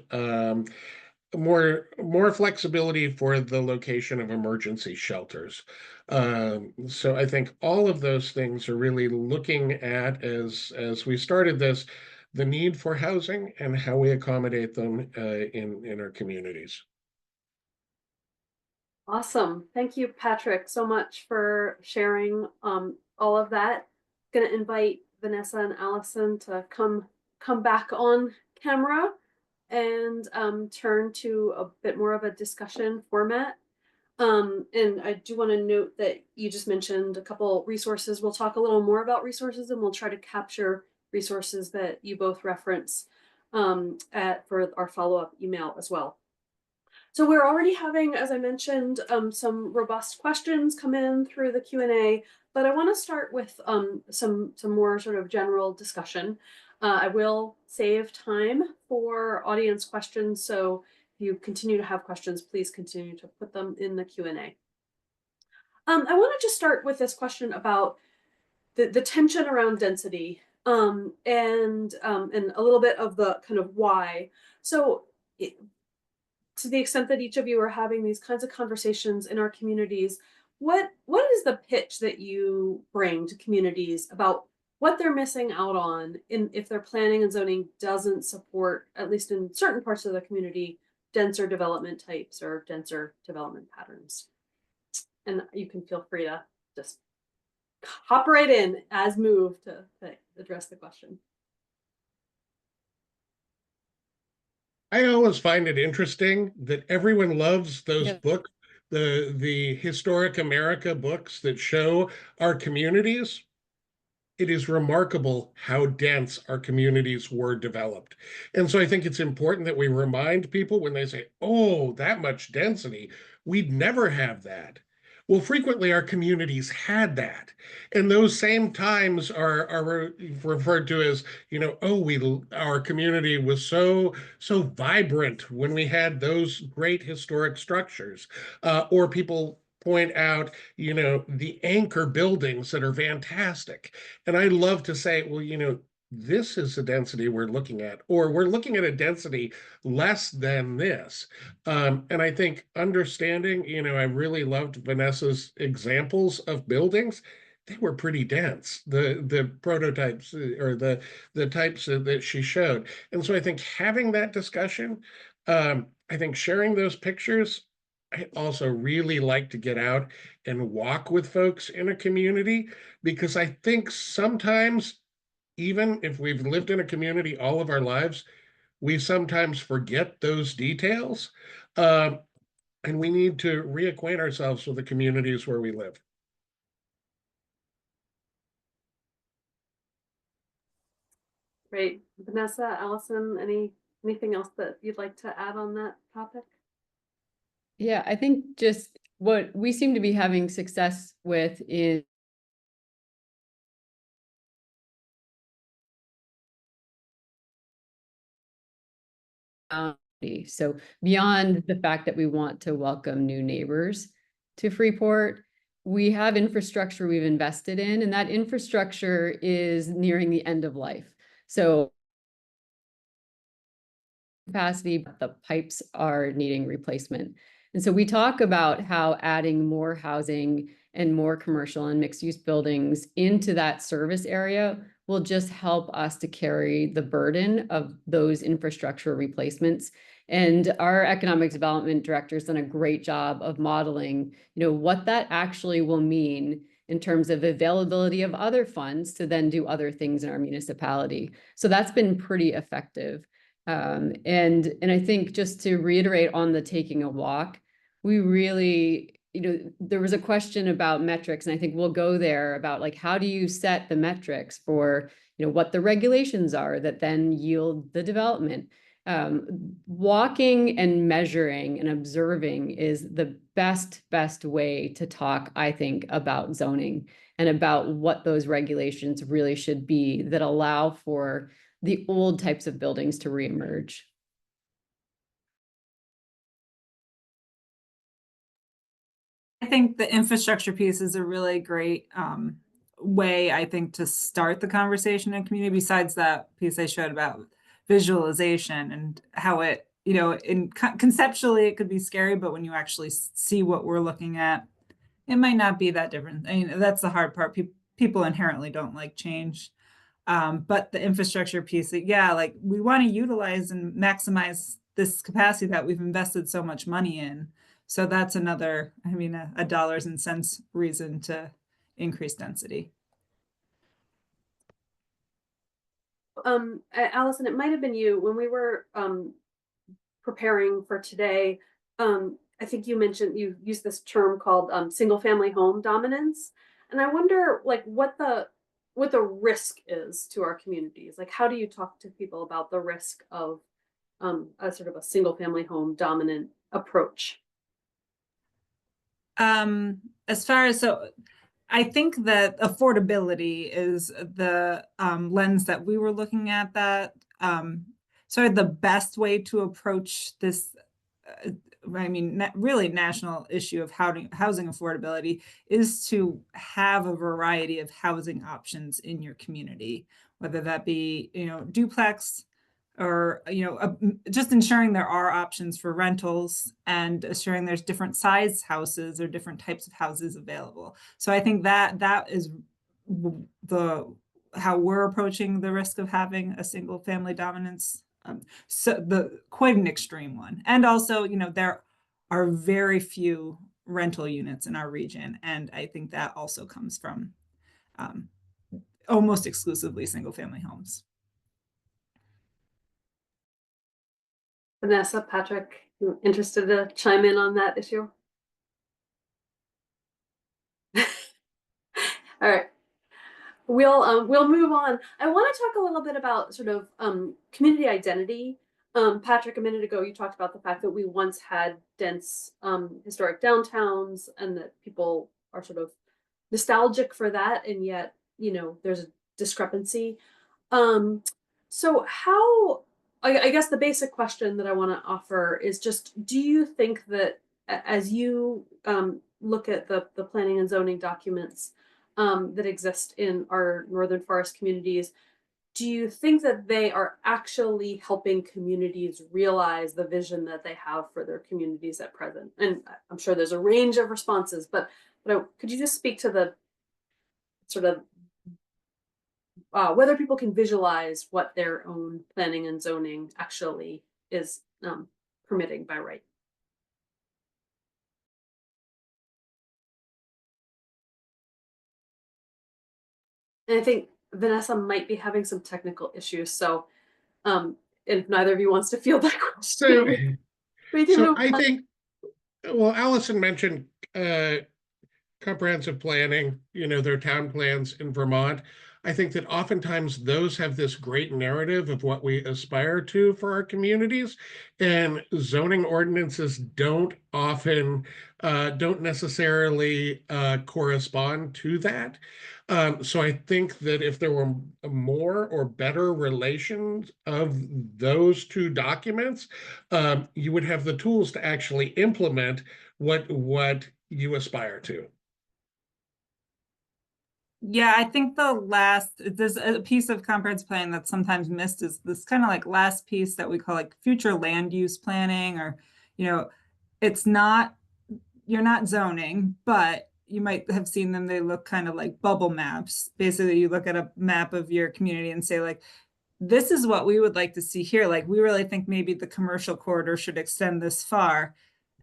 more flexibility for the location of emergency shelters. So I think all of those things are really looking at, as we started this, the need for housing and how we accommodate them in our communities. Awesome. Thank you, Patrick, so much for sharing all of that. Going to invite Vanessa and Allison to come back on camera and turn to a bit more of a discussion format. And I do want to note that you just mentioned a couple resources. We'll talk a little more about resources, and we'll try to capture resources that you both reference for our follow-up email as well. So we're already having, as I mentioned, some robust questions come in through the Q&A, but I want to start with some more sort of general discussion. I will save time for audience questions, so if you continue to have questions, please continue to put them in the Q&A. I want to just start with this question about the tension around density, and a little bit of the kind of why. So to the extent that each of you are having these kinds of conversations in our communities, what is the pitch that you bring to communities about what they're missing out on if their planning and zoning doesn't support, at least in certain parts of the community, denser development types or denser development patterns? And you can feel free to just hop right in as moved to address the question. I always find it interesting that everyone loves those Yeah. books, the Historic America books that show our communities. It is remarkable how dense our communities were developed. And so I think it's important that we remind people when they say, oh, that much density, we'd never have that. Well, frequently our communities had that. And those same times are referred to as, oh, our community was so vibrant when we had those great historic structures. Or people point out, the anchor buildings that are fantastic. And I love to say, well, this is the density we're looking at, or we're looking at a density less than this. And I think understanding, I really loved Vanessa's examples of buildings. They were pretty dense, the prototypes or the types that she showed. And so I think having that discussion, I think sharing those pictures, I also really like to get out and walk with folks in a community, because I think sometimes, even if we've lived in a community all of our lives, we sometimes forget those details. And we need to reacquaint ourselves with the communities where we live. Great. Vanessa, Allison, anything else that you'd like to add on that topic? Yeah, I think just what we seem to be having success with is so beyond the fact that we want to welcome new neighbors to Freeport, we have infrastructure we've invested in, and that infrastructure is nearing the end of life. So capacity, the pipes are needing replacement. And so we talk about how adding more housing and more commercial and mixed use buildings into that service area will just help us to carry the burden of those infrastructure replacements. And our economic development director has done a great job of modeling, what that actually will mean in terms of availability of other funds to then do other things in our municipality. So that's been pretty effective. And I think just to reiterate on the taking a walk, we really, there was a question about metrics, and I think we'll go there about like, how do you set the metrics for, what the regulations are that then yield the development? Walking and measuring and observing is the best way to talk, I think, about zoning and about what those regulations really should be that allow for the old types of buildings to reemerge. I think the infrastructure piece is a really great way, I think, to start the conversation in community, besides that piece I showed about visualization and how it, conceptually it could be scary, but when you actually see what we're looking at, it might not be that different. I mean, that's the hard part. People inherently don't like change. But the infrastructure piece, yeah, like we want to utilize and maximize this capacity that we've invested so much money in. So that's another, a dollars and cents reason to increase density. Allison, it might have been you when we were preparing for today. I think you mentioned you used this term called single family home dominance. And I wonder like what the risk is to our communities. Like, how do you talk to people about the risk of a sort of a single family home dominant approach? As far as, so I think that affordability is the lens that we were looking at, that sort of the best way to approach this, I mean, really national issue of housing affordability is to have a variety of housing options in your community, whether that be, you know, duplex, or, you know, just ensuring there are options for rentals, and assuring there's different size houses or different types of houses available. So I think that that is the how we're approaching the risk of having a single family dominance. So quite an extreme one. And also, you know, there are very few rental units in our region, and I think that also comes from almost exclusively single family homes. Vanessa, Patrick, interested to chime in on that issue? All right. We'll move on. I want to talk a little bit about sort of community identity. Patrick, a minute ago, you talked about the fact that we once had dense historic downtowns, and that people are sort of nostalgic for that, and yet, you know, there's a discrepancy. So how, I guess the basic question that I want to offer is just, do you think that as you look at the planning and zoning documents that exist in our Northern Forest communities, do you think that they are actually helping communities realize the vision that they have for their communities at present? And I'm sure there's a range of responses, but could you just speak to the sort of whether people can visualize what their own planning and zoning actually is permitting by right? And I think Vanessa might be having some technical issues, so if neither of you wants to field that question, we can move I on. think, well, Allison mentioned comprehensive planning, you know, their town plans in Vermont. I think that oftentimes those have this great narrative of what we aspire to for our communities, and zoning ordinances don't often, don't necessarily correspond to that. So I think that if there were more or better relations of those two documents, you would have the tools to actually implement what you aspire to. Yeah, I think there's a piece of comprehensive planning that's sometimes missed, is this kind of like last piece that we call like future land use planning, or, you know, it's not, you're not zoning, but you might have seen them. They look kind of like bubble maps. Basically, you look at a map of your community and say, like, this is what we would like to see here. Like, we really think maybe the commercial corridor should extend this far,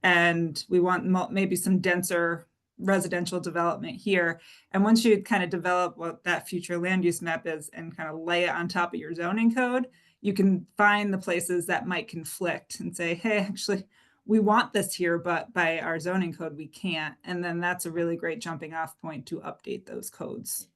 and we want maybe some denser residential development here. And once you kind of develop what that future land use map is and kind of lay it on top of your zoning code, you can find the places that might conflict and say, hey, actually, we want this here, but by our zoning code, we can't. And then that's a really great jumping off point to update those codes.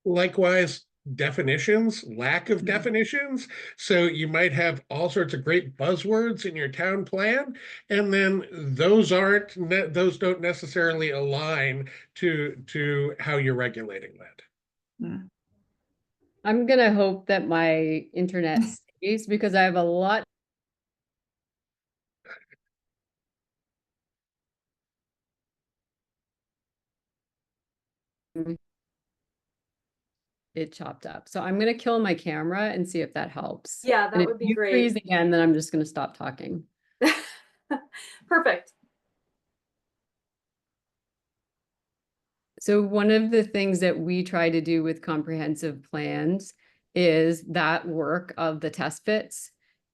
Likewise, definitions, lack of definitions. So you might have all sorts of great buzzwords in your town plan, and then those don't necessarily align to how you're regulating that. I'm gonna hope that my internet stays, because I have a lot. It chopped up. So I'm gonna kill my camera and see if that helps. Yeah, that And if would be you great. freeze again, then I'm just gonna stop talking. Perfect. So one of the things that we try to do with comprehensive plans is that work of the test fits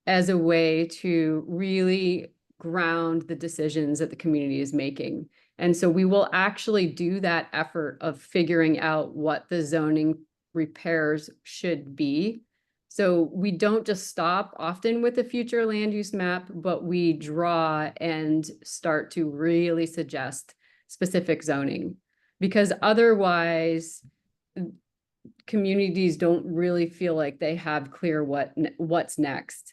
as a way to really ground the decisions that the community is making. And so we will actually do that effort of figuring out what the zoning repairs should be. So we don't just stop often with the future land use map, but we draw and start to really suggest specific zoning. Because otherwise, communities don't really feel like they have clear what's next.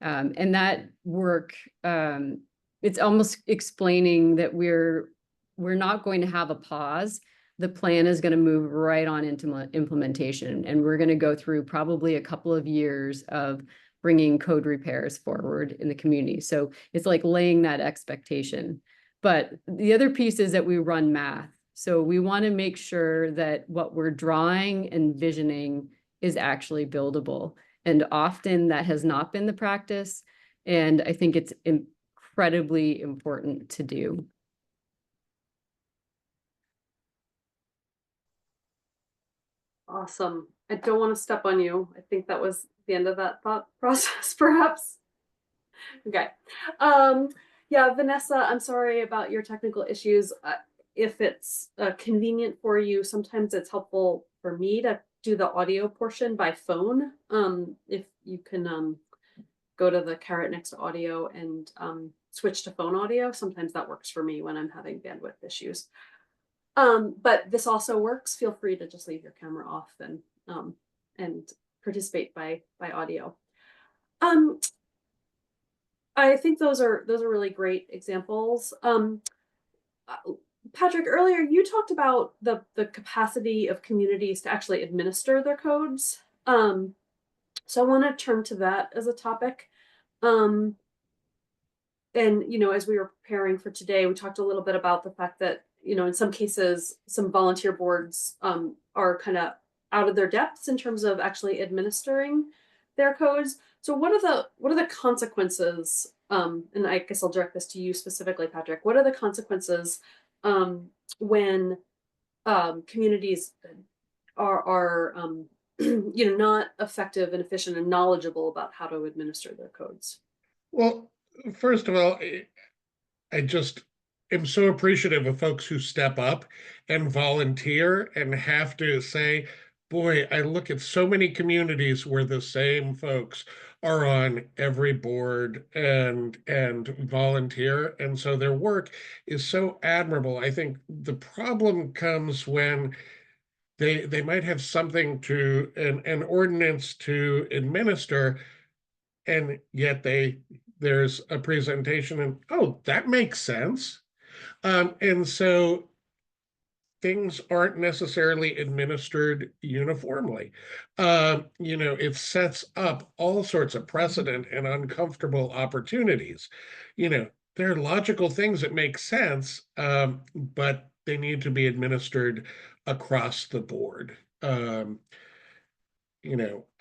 And that work, it's almost explaining that we're not going to have a pause. The plan is going to move right on into implementation, and we're going to go through probably a couple of years of bringing code repairs forward in the community. So it's like laying that expectation. But the other piece is that we run math. So we want to make sure that what we're drawing and visioning is actually buildable. And often that has not been the practice. And I think it's incredibly important to do. Awesome. I don't want to step on you. I think that was the end of that thought process, perhaps. Okay. Yeah, Vanessa, I'm sorry about your technical issues. If it's convenient for you, sometimes it's helpful for me to do the audio portion by phone. If you can go to the caret next to audio and switch to phone audio, sometimes that works for me when I'm having bandwidth issues. But this also works. Feel free to just leave your camera off and participate by audio. I think those are really great examples. Patrick, earlier you talked about the capacity of communities to actually administer their codes. So I want to turn to that as a topic. And as we were preparing for today, we talked a little bit about the fact that in some cases, some volunteer boards are kind of out of their depths in terms of actually administering their codes. So what are the consequences? And I guess I'll direct this to you specifically, Patrick. What are the consequences when communities are not effective and efficient and knowledgeable about how to administer their codes? Well, first of all, I just am so appreciative of folks who step up and volunteer and have to say, boy, I look at so many communities where the same folks are on every board and volunteer. And so their work is so admirable. I think the problem comes when they might have something to an ordinance to administer, and yet there's a presentation and, oh, that makes sense. And so things aren't necessarily administered uniformly. It sets up all sorts of precedent and uncomfortable opportunities. There are logical things that make sense, but they need to be administered across the board. I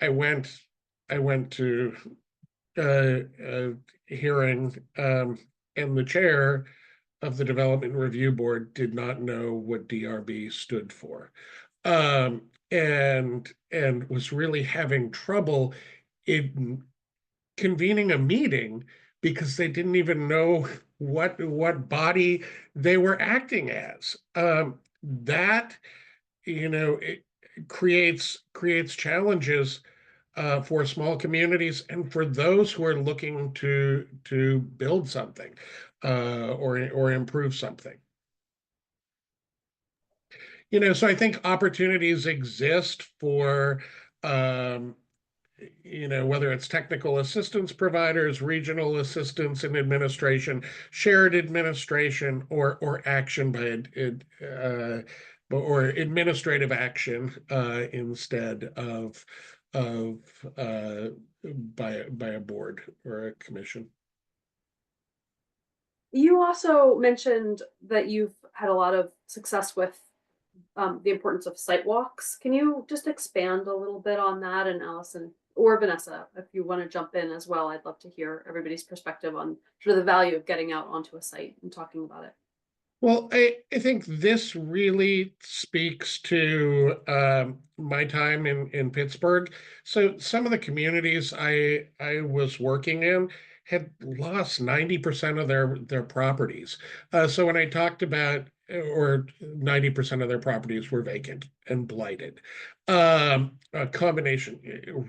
went to a hearing, and the chair of the Development Review Board did not know what DRB stood for, and was really having trouble in convening a meeting because they didn't even know what body they were acting as. That it creates challenges for small communities and for those who are looking to build something or improve something. So I think opportunities exist for whether it's technical assistance providers, regional assistance and administration, shared administration, or action or administrative action instead of by a board or a commission. You also mentioned that you've had a lot of success with the importance of site walks. Can you just expand a little bit on that? And Allison or Vanessa, if you want to jump in as well, I'd love to hear everybody's perspective on sort of the value of getting out onto a site and talking about it. Well, I think this really speaks to my time in Pittsburgh. So some of the communities I was working in had lost 90% of their properties. So when I talked about, or 90% of their properties were vacant and blighted, a combination,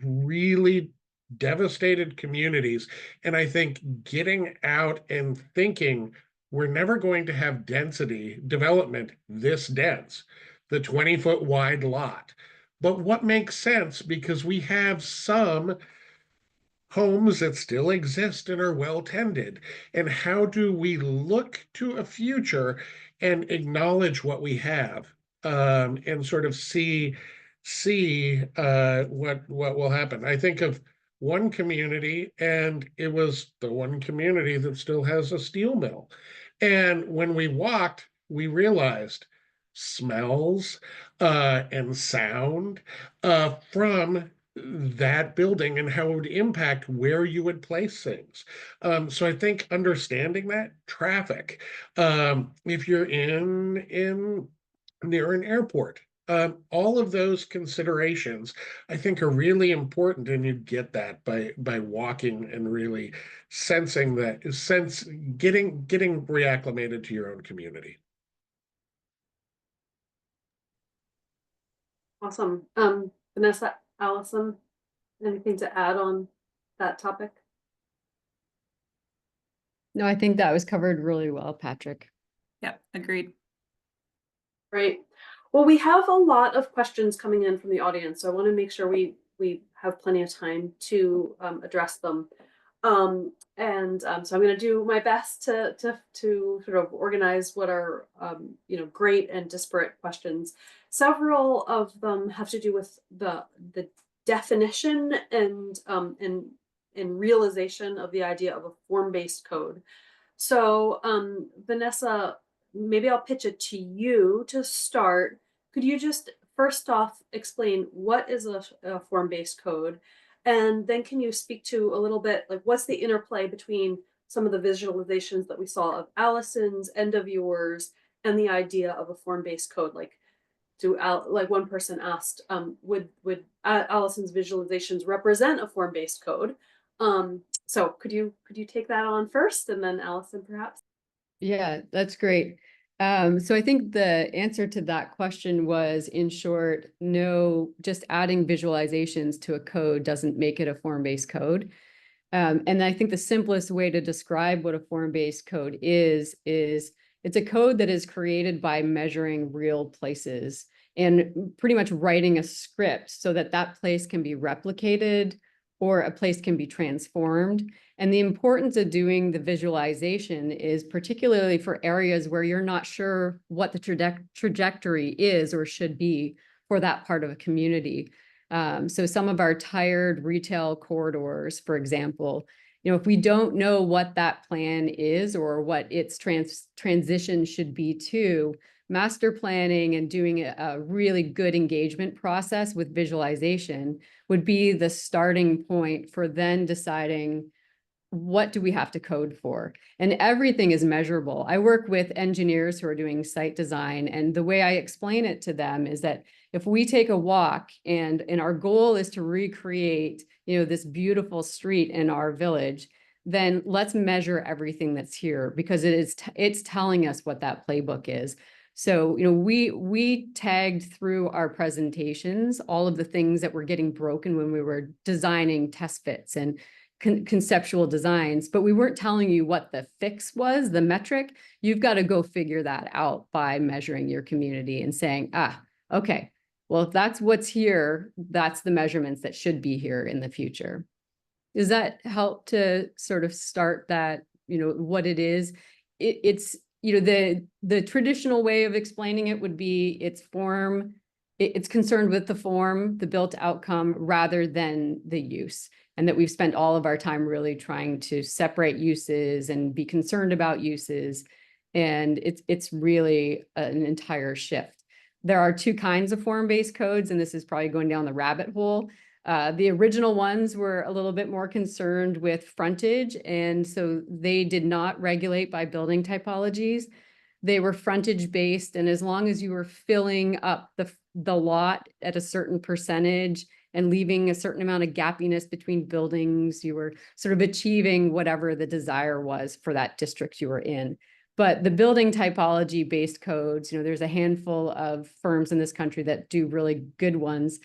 really devastated communities. And I think getting out and thinking, we're never going to have density development this dense, the 20-foot wide lot. But what makes sense, because we have some homes that still exist and are well tended? And how do we look to a future and acknowledge what we have, and sort of see what will happen? I think of one community, and it was the one community that still has a steel mill. And when we walked, we realized smells and sound from that building and how it would impact where you would place things. So I think understanding that traffic, if you're in near an airport, all of those considerations I think are really important, and you get that by walking and really sensing that getting reacclimated to your own community. Awesome. Vanessa, Allison, anything to add on that topic? No, I think that was covered really well, Patrick. Yep, agreed. Great. Well, we have a lot of questions coming in from the audience, so I want to make sure we have plenty of time to address them. So I'm going to do my best to sort of organize what are great and disparate questions. Several of them have to do with the definition and realization of the idea of a form-based code. So Vanessa, maybe I'll pitch it to you to start. Could you just first off explain what is a form-based code? And then can you speak to a little bit, like, what's the interplay between some of the visualizations that we saw of Allison's and of yours and the idea of a form-based code? Like, like one person asked, would Allison's visualizations represent a form-based code? So could you take that on first, and then Allison, perhaps? Yeah, that's great. So I think the answer to that question was, in short, no, just adding visualizations to a code doesn't make it a form-based code. And I think the simplest way to describe what a form-based code is it's a code that is created by measuring real places and pretty much writing a script so that that place can be replicated or a place can be transformed. And the importance of doing the visualization is particularly for areas where you're not sure what the trajectory is or should be for that part of a community. So some of our tired retail corridors, for example, if we don't know what that plan is or what its transition should be to, master planning and doing a really good engagement process with visualization would be the starting point for then deciding, what do we have to code for? And everything is measurable. I work with engineers who are doing site design, and the way I explain it to them is that if we take a walk and our goal is to recreate, this beautiful street in our village, then let's measure everything that's here, because it's telling us what that playbook is. So, we tagged through our presentations all of the things that were getting broken when we were designing test fits and conceptual designs, but we weren't telling you what the fix was, the metric. You've got to go figure that out by measuring your community and saying, okay, well, if that's what's here, that's the measurements that should be here in the future. Does that help to sort of start that, what it is? It's the traditional way of explaining it would be it's concerned with the form, the built outcome, rather than the use. And that we've spent all of our time really trying to separate uses and be concerned about uses. And it's really an entire shift. There are two kinds of form-based codes, and this is probably going down the rabbit hole. The original ones were a little bit more concerned with frontage, and so they did not regulate by building typologies. They were frontage based, and as long as you were filling up the lot at a certain percentage and leaving a certain amount of gappiness between buildings, you were sort of achieving whatever the desire was for that district you were in. But the building typology based codes, there's a handful of firms in this country that do really good ones.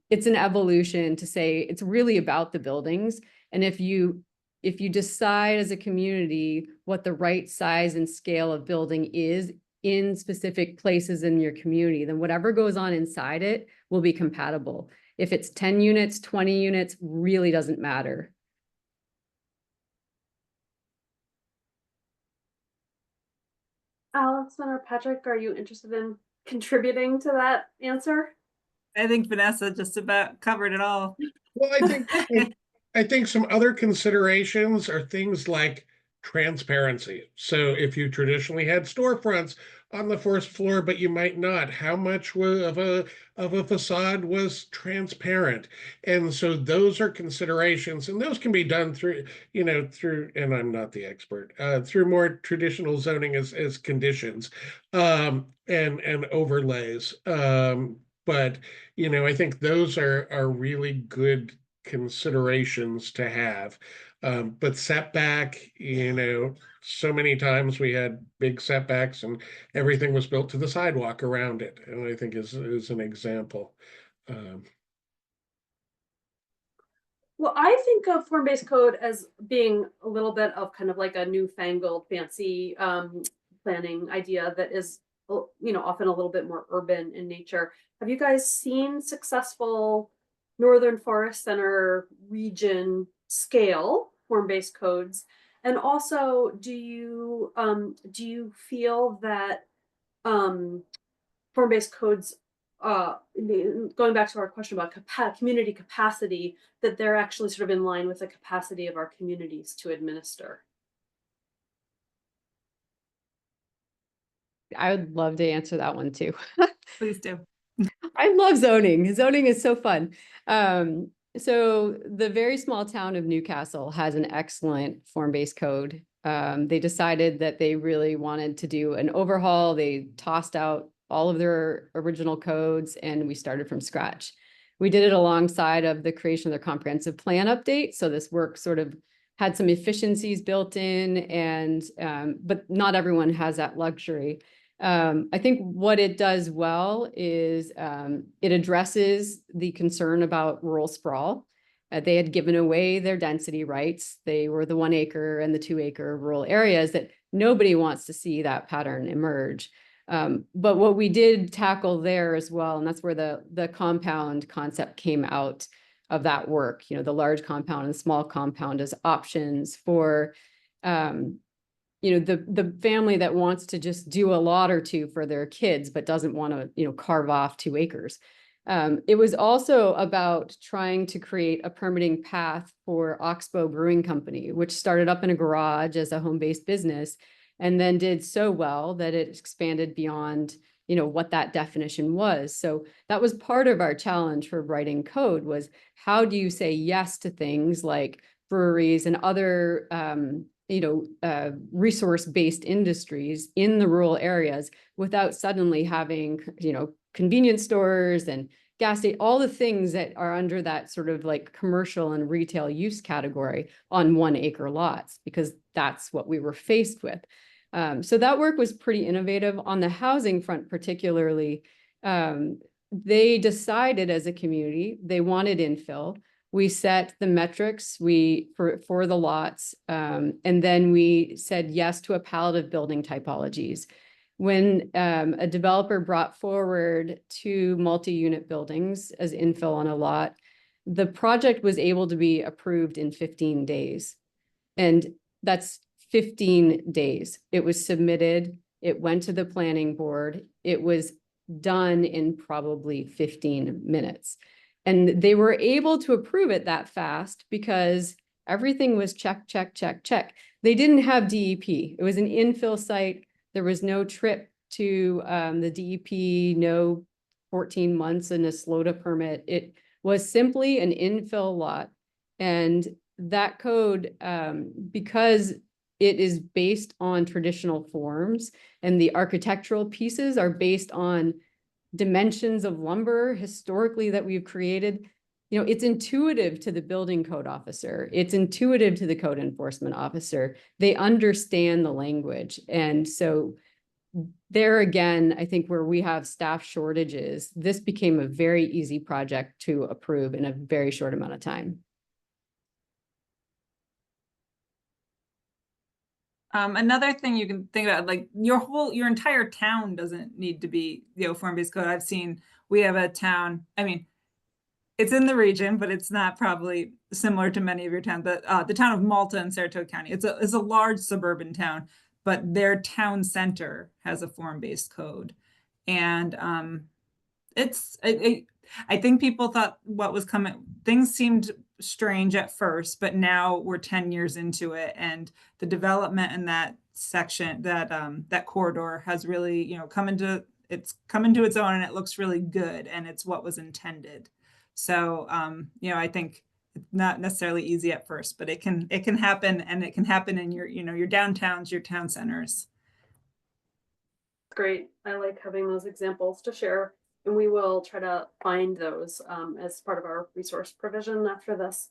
It's an evolution to say it's really about the buildings. And if you decide as a community what the right size and scale of building is in specific places in your community, then whatever goes on inside it will be compatible. If it's 10 units, 20 units, really doesn't matter. Allison or Patrick, are you interested in contributing to that answer? I think Vanessa just about covered it all. Well, I think some other considerations are things like transparency. So if you traditionally had storefronts on the first floor, but you might not, how much of a facade was transparent? And so those are considerations, and those can be done through, and I'm not the expert, through more traditional zoning as conditions, and overlays. But I think those are really good considerations to have. But setback, so many times we had big setbacks and everything was built to the sidewalk around it. And I think is an example. Well, I think of form-based code as being a little bit of kind of like a newfangled fancy planning idea that is, often a little bit more urban in nature. Have you guys seen successful Northern Forest Center region scale form-based codes? And also, do you feel that form-based codes, going back to our question about community capacity, that they're actually sort of in line with the capacity of our communities to administer? I would love to answer that one too. Please do. I love zoning. Zoning is so fun. So the very small town of Newcastle has an excellent form-based code. They decided that they really wanted to do an overhaul. They tossed out all of their original codes and we started from scratch. We did it alongside of the creation of their comprehensive plan update. So this work sort of had some efficiencies built in, and but not everyone has that luxury. I think what it does well is it addresses the concern about rural sprawl. They had given away their density rights. They were the 1 acre and the 2 acre rural areas that nobody wants to see that pattern emerge. But what we did tackle there as well, and that's where the compound concept came out of that work, the large compound and small compound as options for the family that wants to just do a lot or two for their kids, but doesn't want to, carve off 2 acres. It was also about trying to create a permitting path for Oxbow Brewing Company, which started up in a garage as a home-based business, and then did so well that it expanded beyond, what that definition was. So that was part of our challenge for writing code, was how do you say yes to things like breweries and other resource-based industries in the rural areas without suddenly having, convenience stores and gas station, all the things that are under that sort of like commercial and retail use category on 1 acre lots, because that's what we were faced with. So that work was pretty innovative. On the housing front particularly, they decided as a community, they wanted infill. We set the metrics for the lots, and then we said yes to a palette of building typologies. When a developer brought forward 2 multi-unit buildings as infill on a lot, the project was able to be approved in 15 days. And that's 15 days. It was submitted, it went to the planning board, it was done in probably 15 minutes. And they were able to approve it that fast because everything was check, check, check, check. They didn't have DEP. It was an infill site. There was no trip to the DEP, no 14 months and a SLOTA permit. It was simply an infill lot. And that code, because it is based on traditional forms and the architectural pieces are based on dimensions of lumber historically that we've created, it's intuitive to the building code officer. It's intuitive to the code enforcement officer. They understand the language. And so there again, I think where we have staff shortages, this became a very easy project to approve in a very short amount of time. Another thing you can think about, like your entire town doesn't need to be, form-based code. I've seen, we have a town, it's in the region, but it's not probably similar to many of your towns, but the town of Malta in Saratoga County, it's a large suburban town. but their town center has a form-based code. And I think people thought what was coming, things seemed strange at first, but now we're 10 years into it, and the development in that section, that corridor has really, you know, come into its own, and it looks really good, and it's what was intended. So, you know, I think it's not necessarily easy at first, but it can happen, and it can happen in your, you know, your downtowns, your town centers. Great. I like having those examples to share, and we will try to find those as part of our resource provision after this.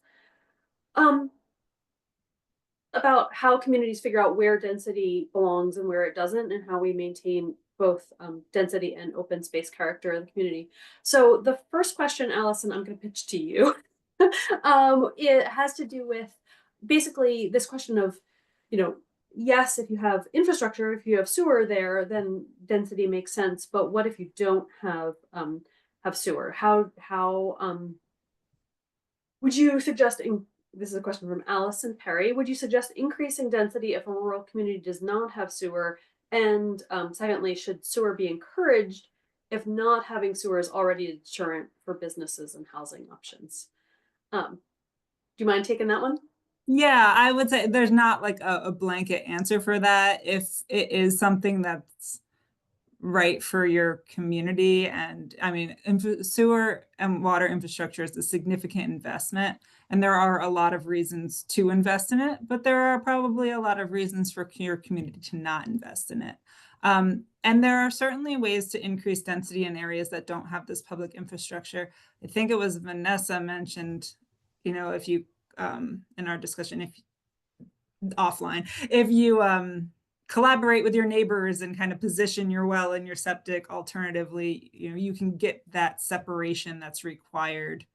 About how communities figure out where density belongs and where it doesn't, and how we maintain both density and open space character in the community. So the first question, Allison, I'm going to pitch to you. It has to do with basically this question of, you know, yes, if you have infrastructure, if you have sewer there, then density makes sense. But what if you don't have sewer? How would you suggest? This is a question from Allison Perry. Would you suggest increasing density if a rural community does not have sewer? And secondly, should sewer be encouraged if not having sewer is already a deterrent for businesses and housing options? Do you mind taking that one? Yeah, I would say there's not like a blanket answer for that. If it is something that's right for your community, and I mean, sewer and water infrastructure is a significant investment, and there are a lot of reasons to invest in it, but there are probably a lot of reasons for your community to not invest in it. And there are certainly ways to increase density in areas that don't have this public infrastructure. I think it was Vanessa mentioned, you know, if you in our discussion, if offline, if you collaborate with your neighbors and kind of position your well and your septic alternatively, you know, you can get that separation that's required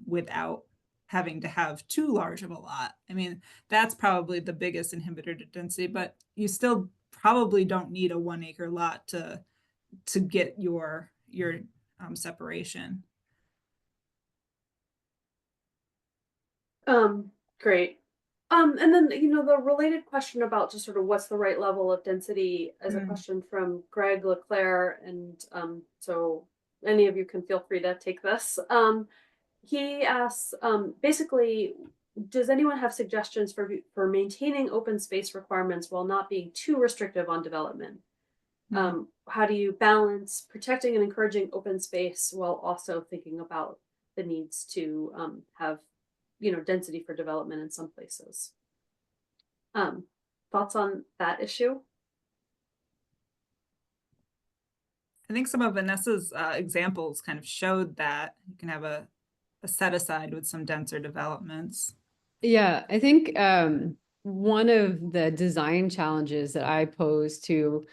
without having to have too large of a lot. I mean, that's probably the biggest inhibitor to density, but you still probably don't need a 1 acre lot to get your separation. Great. And then, you know, the related question about just sort of what's the right level of density as a question from Greg Leclerc. And so any of you can feel free to take this. He asks, basically, does anyone have suggestions for maintaining open space requirements while not being too restrictive on development? How do you balance protecting and encouraging open space while also thinking about the needs to have, you know, density for development in some places? Thoughts on that issue? I think some of Vanessa's examples kind of showed that you can have a set aside with some denser developments. Yeah, I think one of the design challenges that I pose to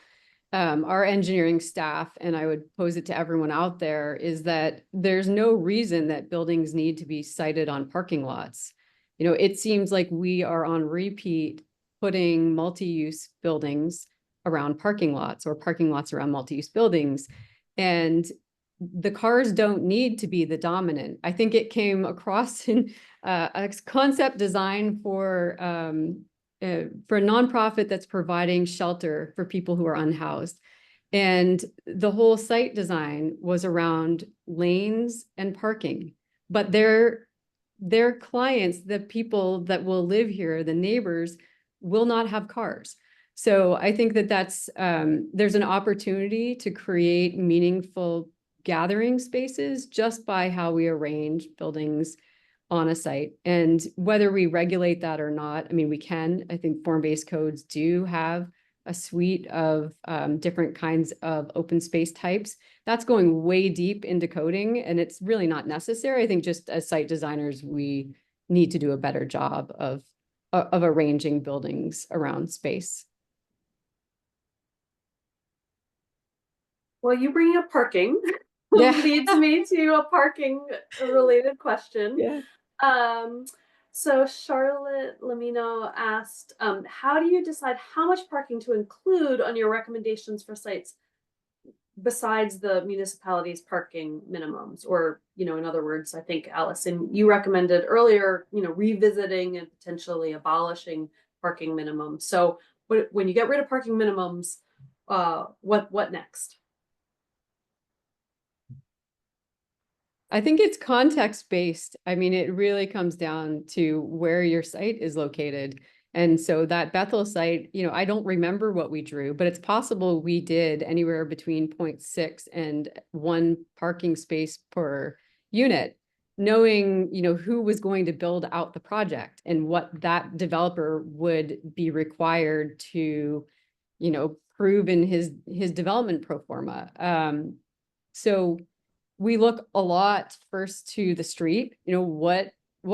our engineering staff, and I would pose it to everyone out there, is that there's no reason that buildings need to be sited on parking lots. You know, it seems like we are on repeat putting multi-use buildings around parking lots, or parking lots around multi-use buildings. And the cars don't need to be the dominant. I think it came across in a concept design for a nonprofit that's providing shelter for people who are unhoused. And the whole site design was around lanes and parking, but their clients, the people that will live here, the neighbors, will not have cars. So I think that that's there's an opportunity to create meaningful gathering spaces just by how we arrange buildings on a site. And whether we regulate that or not, I mean, we can. I think form-based codes do have a suite of different kinds of open space types. That's going way deep into coding, and it's really not necessary. I think just as site designers, we need to do a better job of arranging buildings around space. Well, you bring up parking leads me to a parking related question. Yeah. So Charlotte Lamino asked, how do you decide how much parking to include on your recommendations for sites besides the municipality's parking minimums? Or, you know, in other words, I think, Allison, you recommended earlier, you know, revisiting and potentially abolishing parking minimums. So when you get rid of parking minimums, what next? I think it's context based. I mean, it really comes down to where your site is located. And so that Bethel site, I don't remember what we drew, but it's possible we did anywhere between 0.6 and 1 parking space per unit, knowing, who was going to build out the project and what that developer would be required to, prove in his development pro forma. So we look a lot first to the street, what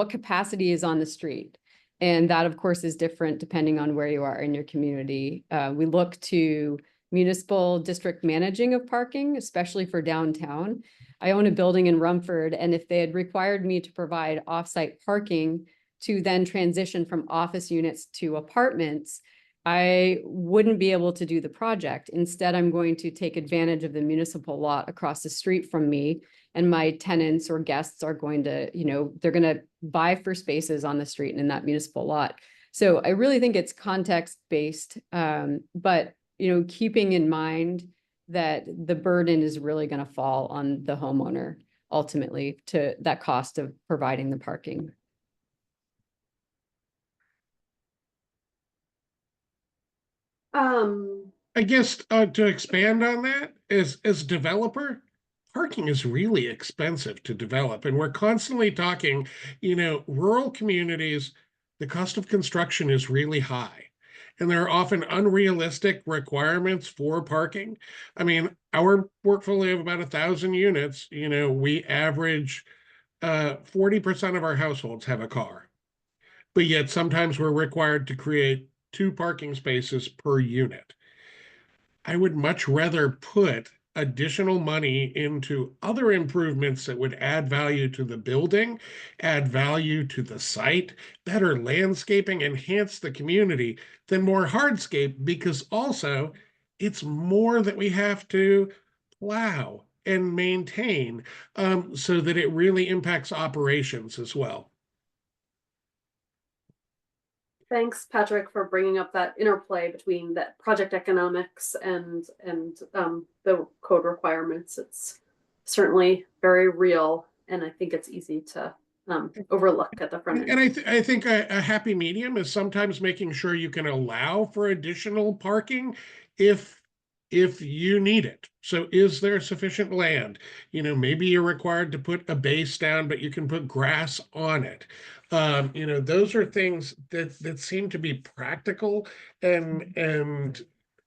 capacity is on the street. And that, of course, is different depending on where you are in your community. We look to municipal district managing of parking, especially for downtown. I own a building in Rumford, and if they had required me to provide offsite parking to then transition from office units to apartments, I wouldn't be able to do the project. Instead, I'm going to take advantage of the municipal lot across the street from me, and my tenants or guests are going to, they're going to vie for spaces on the street and in that municipal lot. So I really think it's context based, but, keeping in mind that the burden is really going to fall on the homeowner ultimately to that cost of providing the parking. I guess to expand on that, as developer, parking is really expensive to develop, and we're constantly talking, rural communities, the cost of construction is really high, and there are often unrealistic requirements for parking. I mean, our portfolio of about 1,000 units, we average 40% of our households have a car, but yet sometimes we're required to create 2 parking spaces per unit. I would much rather put additional money into other improvements that would add value to the building, add value to the site, better landscaping, enhance the community than more hardscape, because also it's more that we have to plow and maintain, so that it really impacts operations as well. Thanks, Patrick, for bringing up that interplay between that project economics and the code requirements. It's certainly very real, and I think it's easy to overlook at the front end. And I think a happy medium is sometimes making sure you can allow for additional parking if you need it. So is there sufficient land? Maybe you're required to put a base down, but you can put grass on it. Those are things that seem to be practical and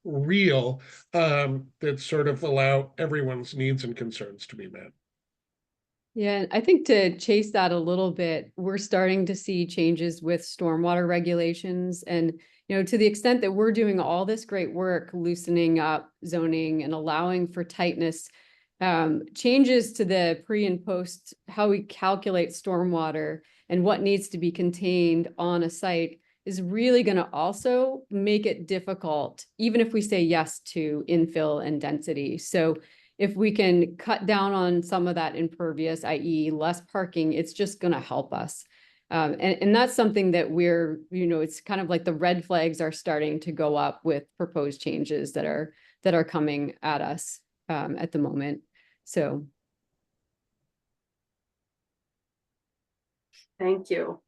real, that sort of allow everyone's needs and concerns to be met. Yeah, I think to chase that a little bit, we're starting to see changes with stormwater regulations. And, to the extent that we're doing all this great work, loosening up zoning and allowing for tightness, changes to the pre and post, how we calculate stormwater and what needs to be contained on a site is really going to also make it difficult, even if we say yes to infill and density. So if we can cut down on some of that impervious, i.e. less parking, it's just going to help us. And that's something that we're, it's kind of like the red flags are starting to go up with proposed changes that are coming at us at the moment. So. Thank you.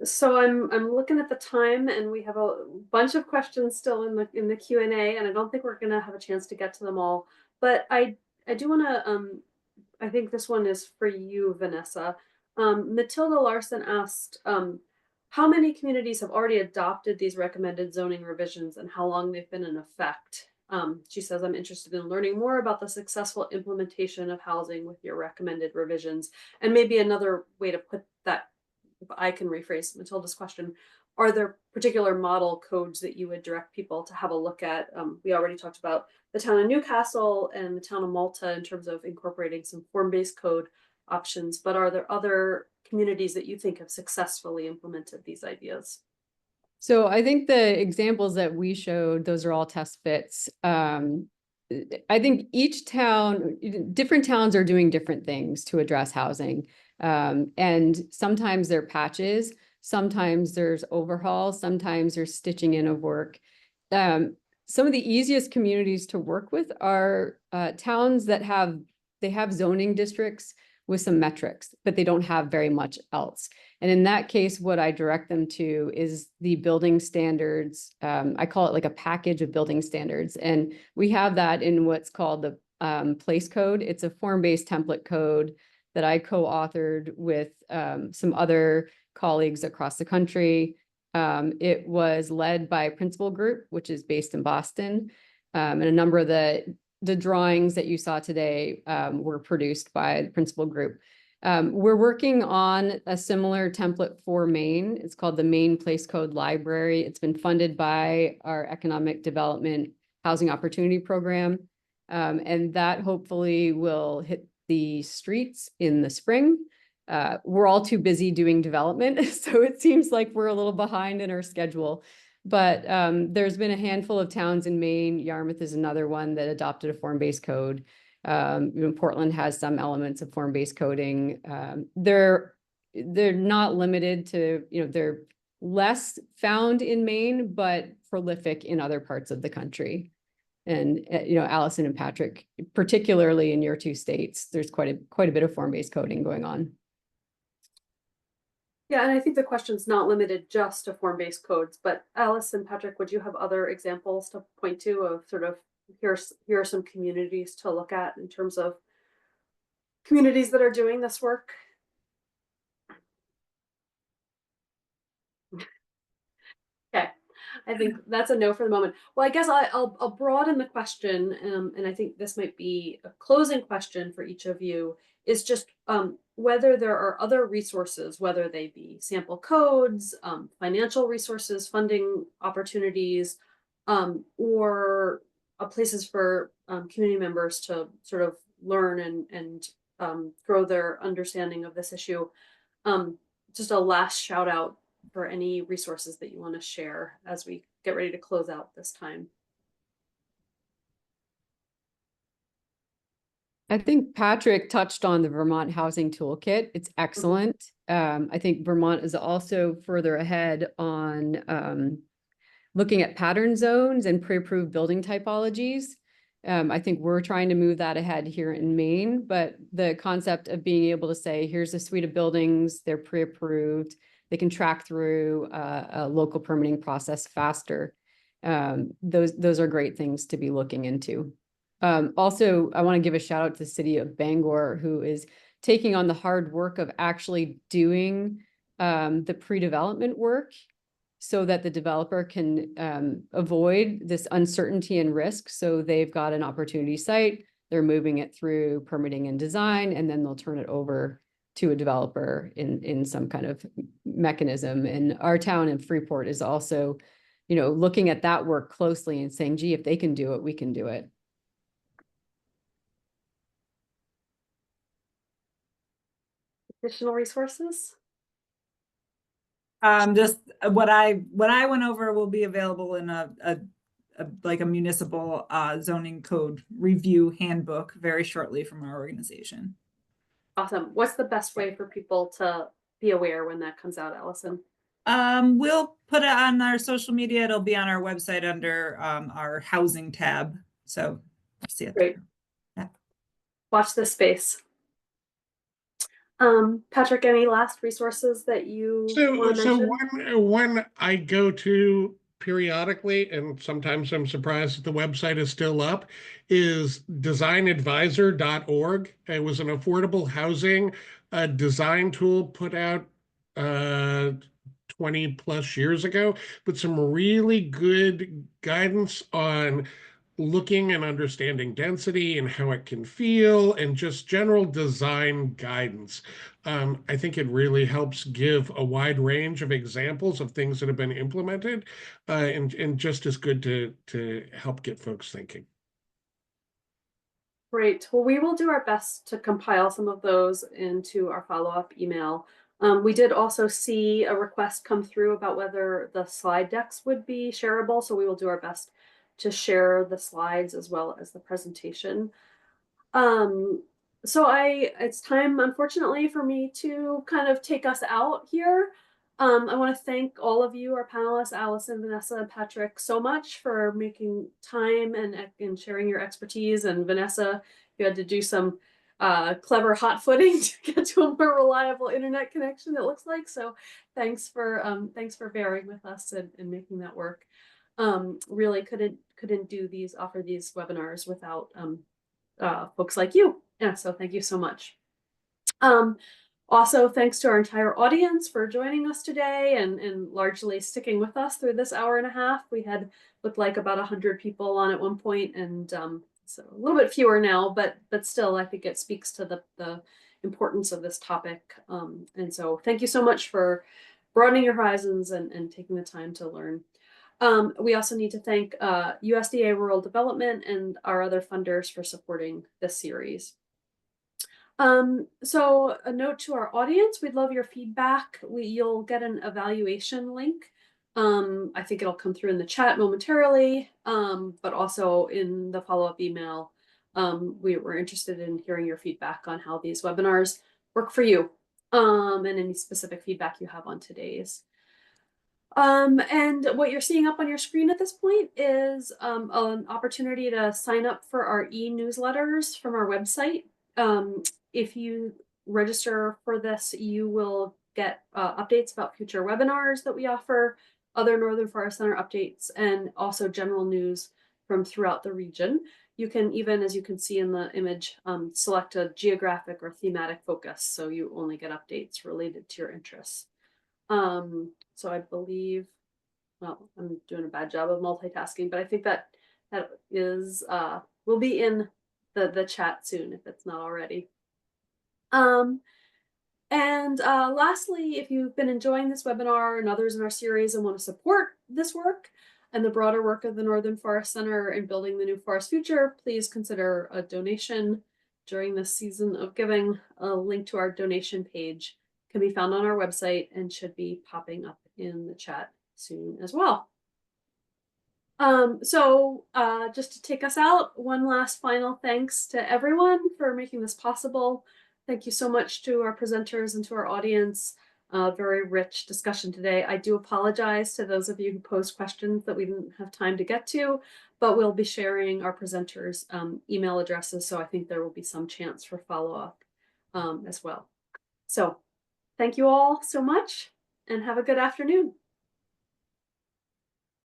So I'm looking at the time, and we have a bunch of questions still in the Q&A, and I don't think we're gonna have a chance to get to them all. But I do want to I think this one is for you, Vanessa. Matilda Larson asked how many communities have already adopted these recommended zoning revisions and how long they've been in effect. She says, I'm interested in learning more about the successful implementation of housing with your recommended revisions. And maybe another way to put that, if I can rephrase Matilda's question, are there particular model codes that you would direct people to have a look at? We already talked about the town of Newcastle and the town of Malta in terms of incorporating some form-based code options, but are there other communities that you think have successfully implemented these ideas? So I think the examples that we showed, those are all test fits. I think each town, different towns are doing different things to address housing. And sometimes they're patches. Sometimes there's overhaul, sometimes there's stitching in of work. Some of the easiest communities to work with are towns that have zoning districts with some metrics, but they don't have very much else. And in that case, what I direct them to is the building standards. I call it like a package of building standards. And we have that in what's called the place code. It's a form-based template code that I co-authored with some other colleagues across the country. It was led by Principal Group, which is based in Boston. And a number of the drawings that you saw today were produced by the Principal Group. We're working on a similar template for Maine. It's called the Maine Place Code Library. It's been funded by our Economic Development Housing Opportunity Program. And that hopefully will hit the streets in the spring. We're all too busy doing development, so it seems like we're a little behind in our schedule. But there's been a handful of towns in Maine. Yarmouth is another one that adopted a form-based code. Portland has some elements of form-based coding. They're not limited to, they're less found in Maine, but prolific in other parts of the country. And Allison and Patrick, particularly in your two states, there's quite a bit of form-based coding going on. Yeah, and I think the question's not limited just to form-based codes, but Alice and Patrick, would you have other examples to point to of sort of here are some communities to look at in terms of communities that are doing this work? Okay, I think that's a no for the moment. Well, I guess I'll broaden the question, and I think this might be a closing question for each of you, is just whether there are other resources, whether they be sample codes, financial resources, funding opportunities, or places for community members to sort of learn and grow their understanding of this issue. Just a last shout out for any resources that you want to share as we get ready to close out this time. I think Patrick touched on the Vermont Housing Toolkit. It's excellent. I think Vermont is also further ahead on looking at pattern zones and pre-approved building typologies. I think we're trying to move that ahead here in Maine, but the concept of being able to say, here's a suite of buildings, they're pre-approved, they can track through a local permitting process faster. Those are great things to be looking into. Also, I want to give a shout out to the city of Bangor, who is taking on the hard work of actually doing the pre-development work so that the developer can avoid this uncertainty and risk. So they've got an opportunity site, they're moving it through permitting and design, and then they'll turn it over to a developer in some kind of mechanism. And our town in Freeport is also, looking at that work closely and saying, gee, if they can do it, we can do it. Additional resources? Just what I went over will be available in a municipal zoning code review handbook very shortly from our organization. Awesome. What's the best way for people to be aware when that comes out, Allison? We'll put it on our social media. It'll be on our website under our housing tab. So see it. Great. Yeah. Watch this space. Patrick, any last resources that you want to mention? One I go to periodically, and sometimes I'm surprised that the website is still up, is designadvisor.org. It was an affordable housing design tool put out 20 plus years ago, but some really good guidance on looking and understanding density and how it can feel and just general design guidance. I think it really helps give a wide range of examples of things that have been implemented and just as good to help get folks thinking. Great. Well, we will do our best to compile some of those into our follow-up email. We did also see a request come through about whether the slide decks would be shareable, so we will do our best to share the slides as well as the presentation. So it's time, unfortunately, for me to kind of take us out here. I want to thank all of you, our panelists, Allison, Vanessa, and Patrick, so much for making time and sharing your expertise. And Vanessa, you had to do some clever hot footing to get to a more reliable internet connection, it looks like. So thanks for bearing with us and making that work. Really couldn't offer these webinars without folks like you. Yeah, so thank you so much. Also, thanks to our entire audience for joining us today and largely sticking with us through this hour and a half. We had looked like about 100 people on at one point, and so a little bit fewer now, but still, I think it speaks to the importance of this topic. And so thank you so much for broadening your horizons and taking the time to learn. We also need to thank USDA Rural Development and our other funders for supporting this series. So a note to our audience, we'd love your feedback. You'll get an evaluation link. I think it'll come through in the chat momentarily, but also in the follow-up email. We were interested in hearing your feedback on how these webinars work for you, and any specific feedback you have on today's. And what you're seeing up on your screen at this point is an opportunity to sign up for our e-newsletters from our website. If you register for this, you will get updates about future webinars that we offer, other Northern Forest Center updates, and also general news from throughout the region. You can even, as you can see in the image, select a geographic or thematic focus, so you only get updates related to your interests. So I believe, well, I'm doing a bad job of multitasking, but I think that is will be in the chat soon if it's not already. And lastly, if you've been enjoying this webinar and others in our series and want to support this work and the broader work of the Northern Forest Center in building the new forest future, please consider a donation during this season of giving. A link to our donation page can be found on our website and should be popping up in the chat soon as well. Just to take us out, one last final thanks to everyone for making this possible. Thank you so much to our presenters and to our audience. Very rich discussion today. I do apologize to those of you who posed questions that we didn't have time to get to, but we'll be sharing our presenters' email addresses, so I think there will be some chance for follow-up as well. So thank you all so much and have a good afternoon.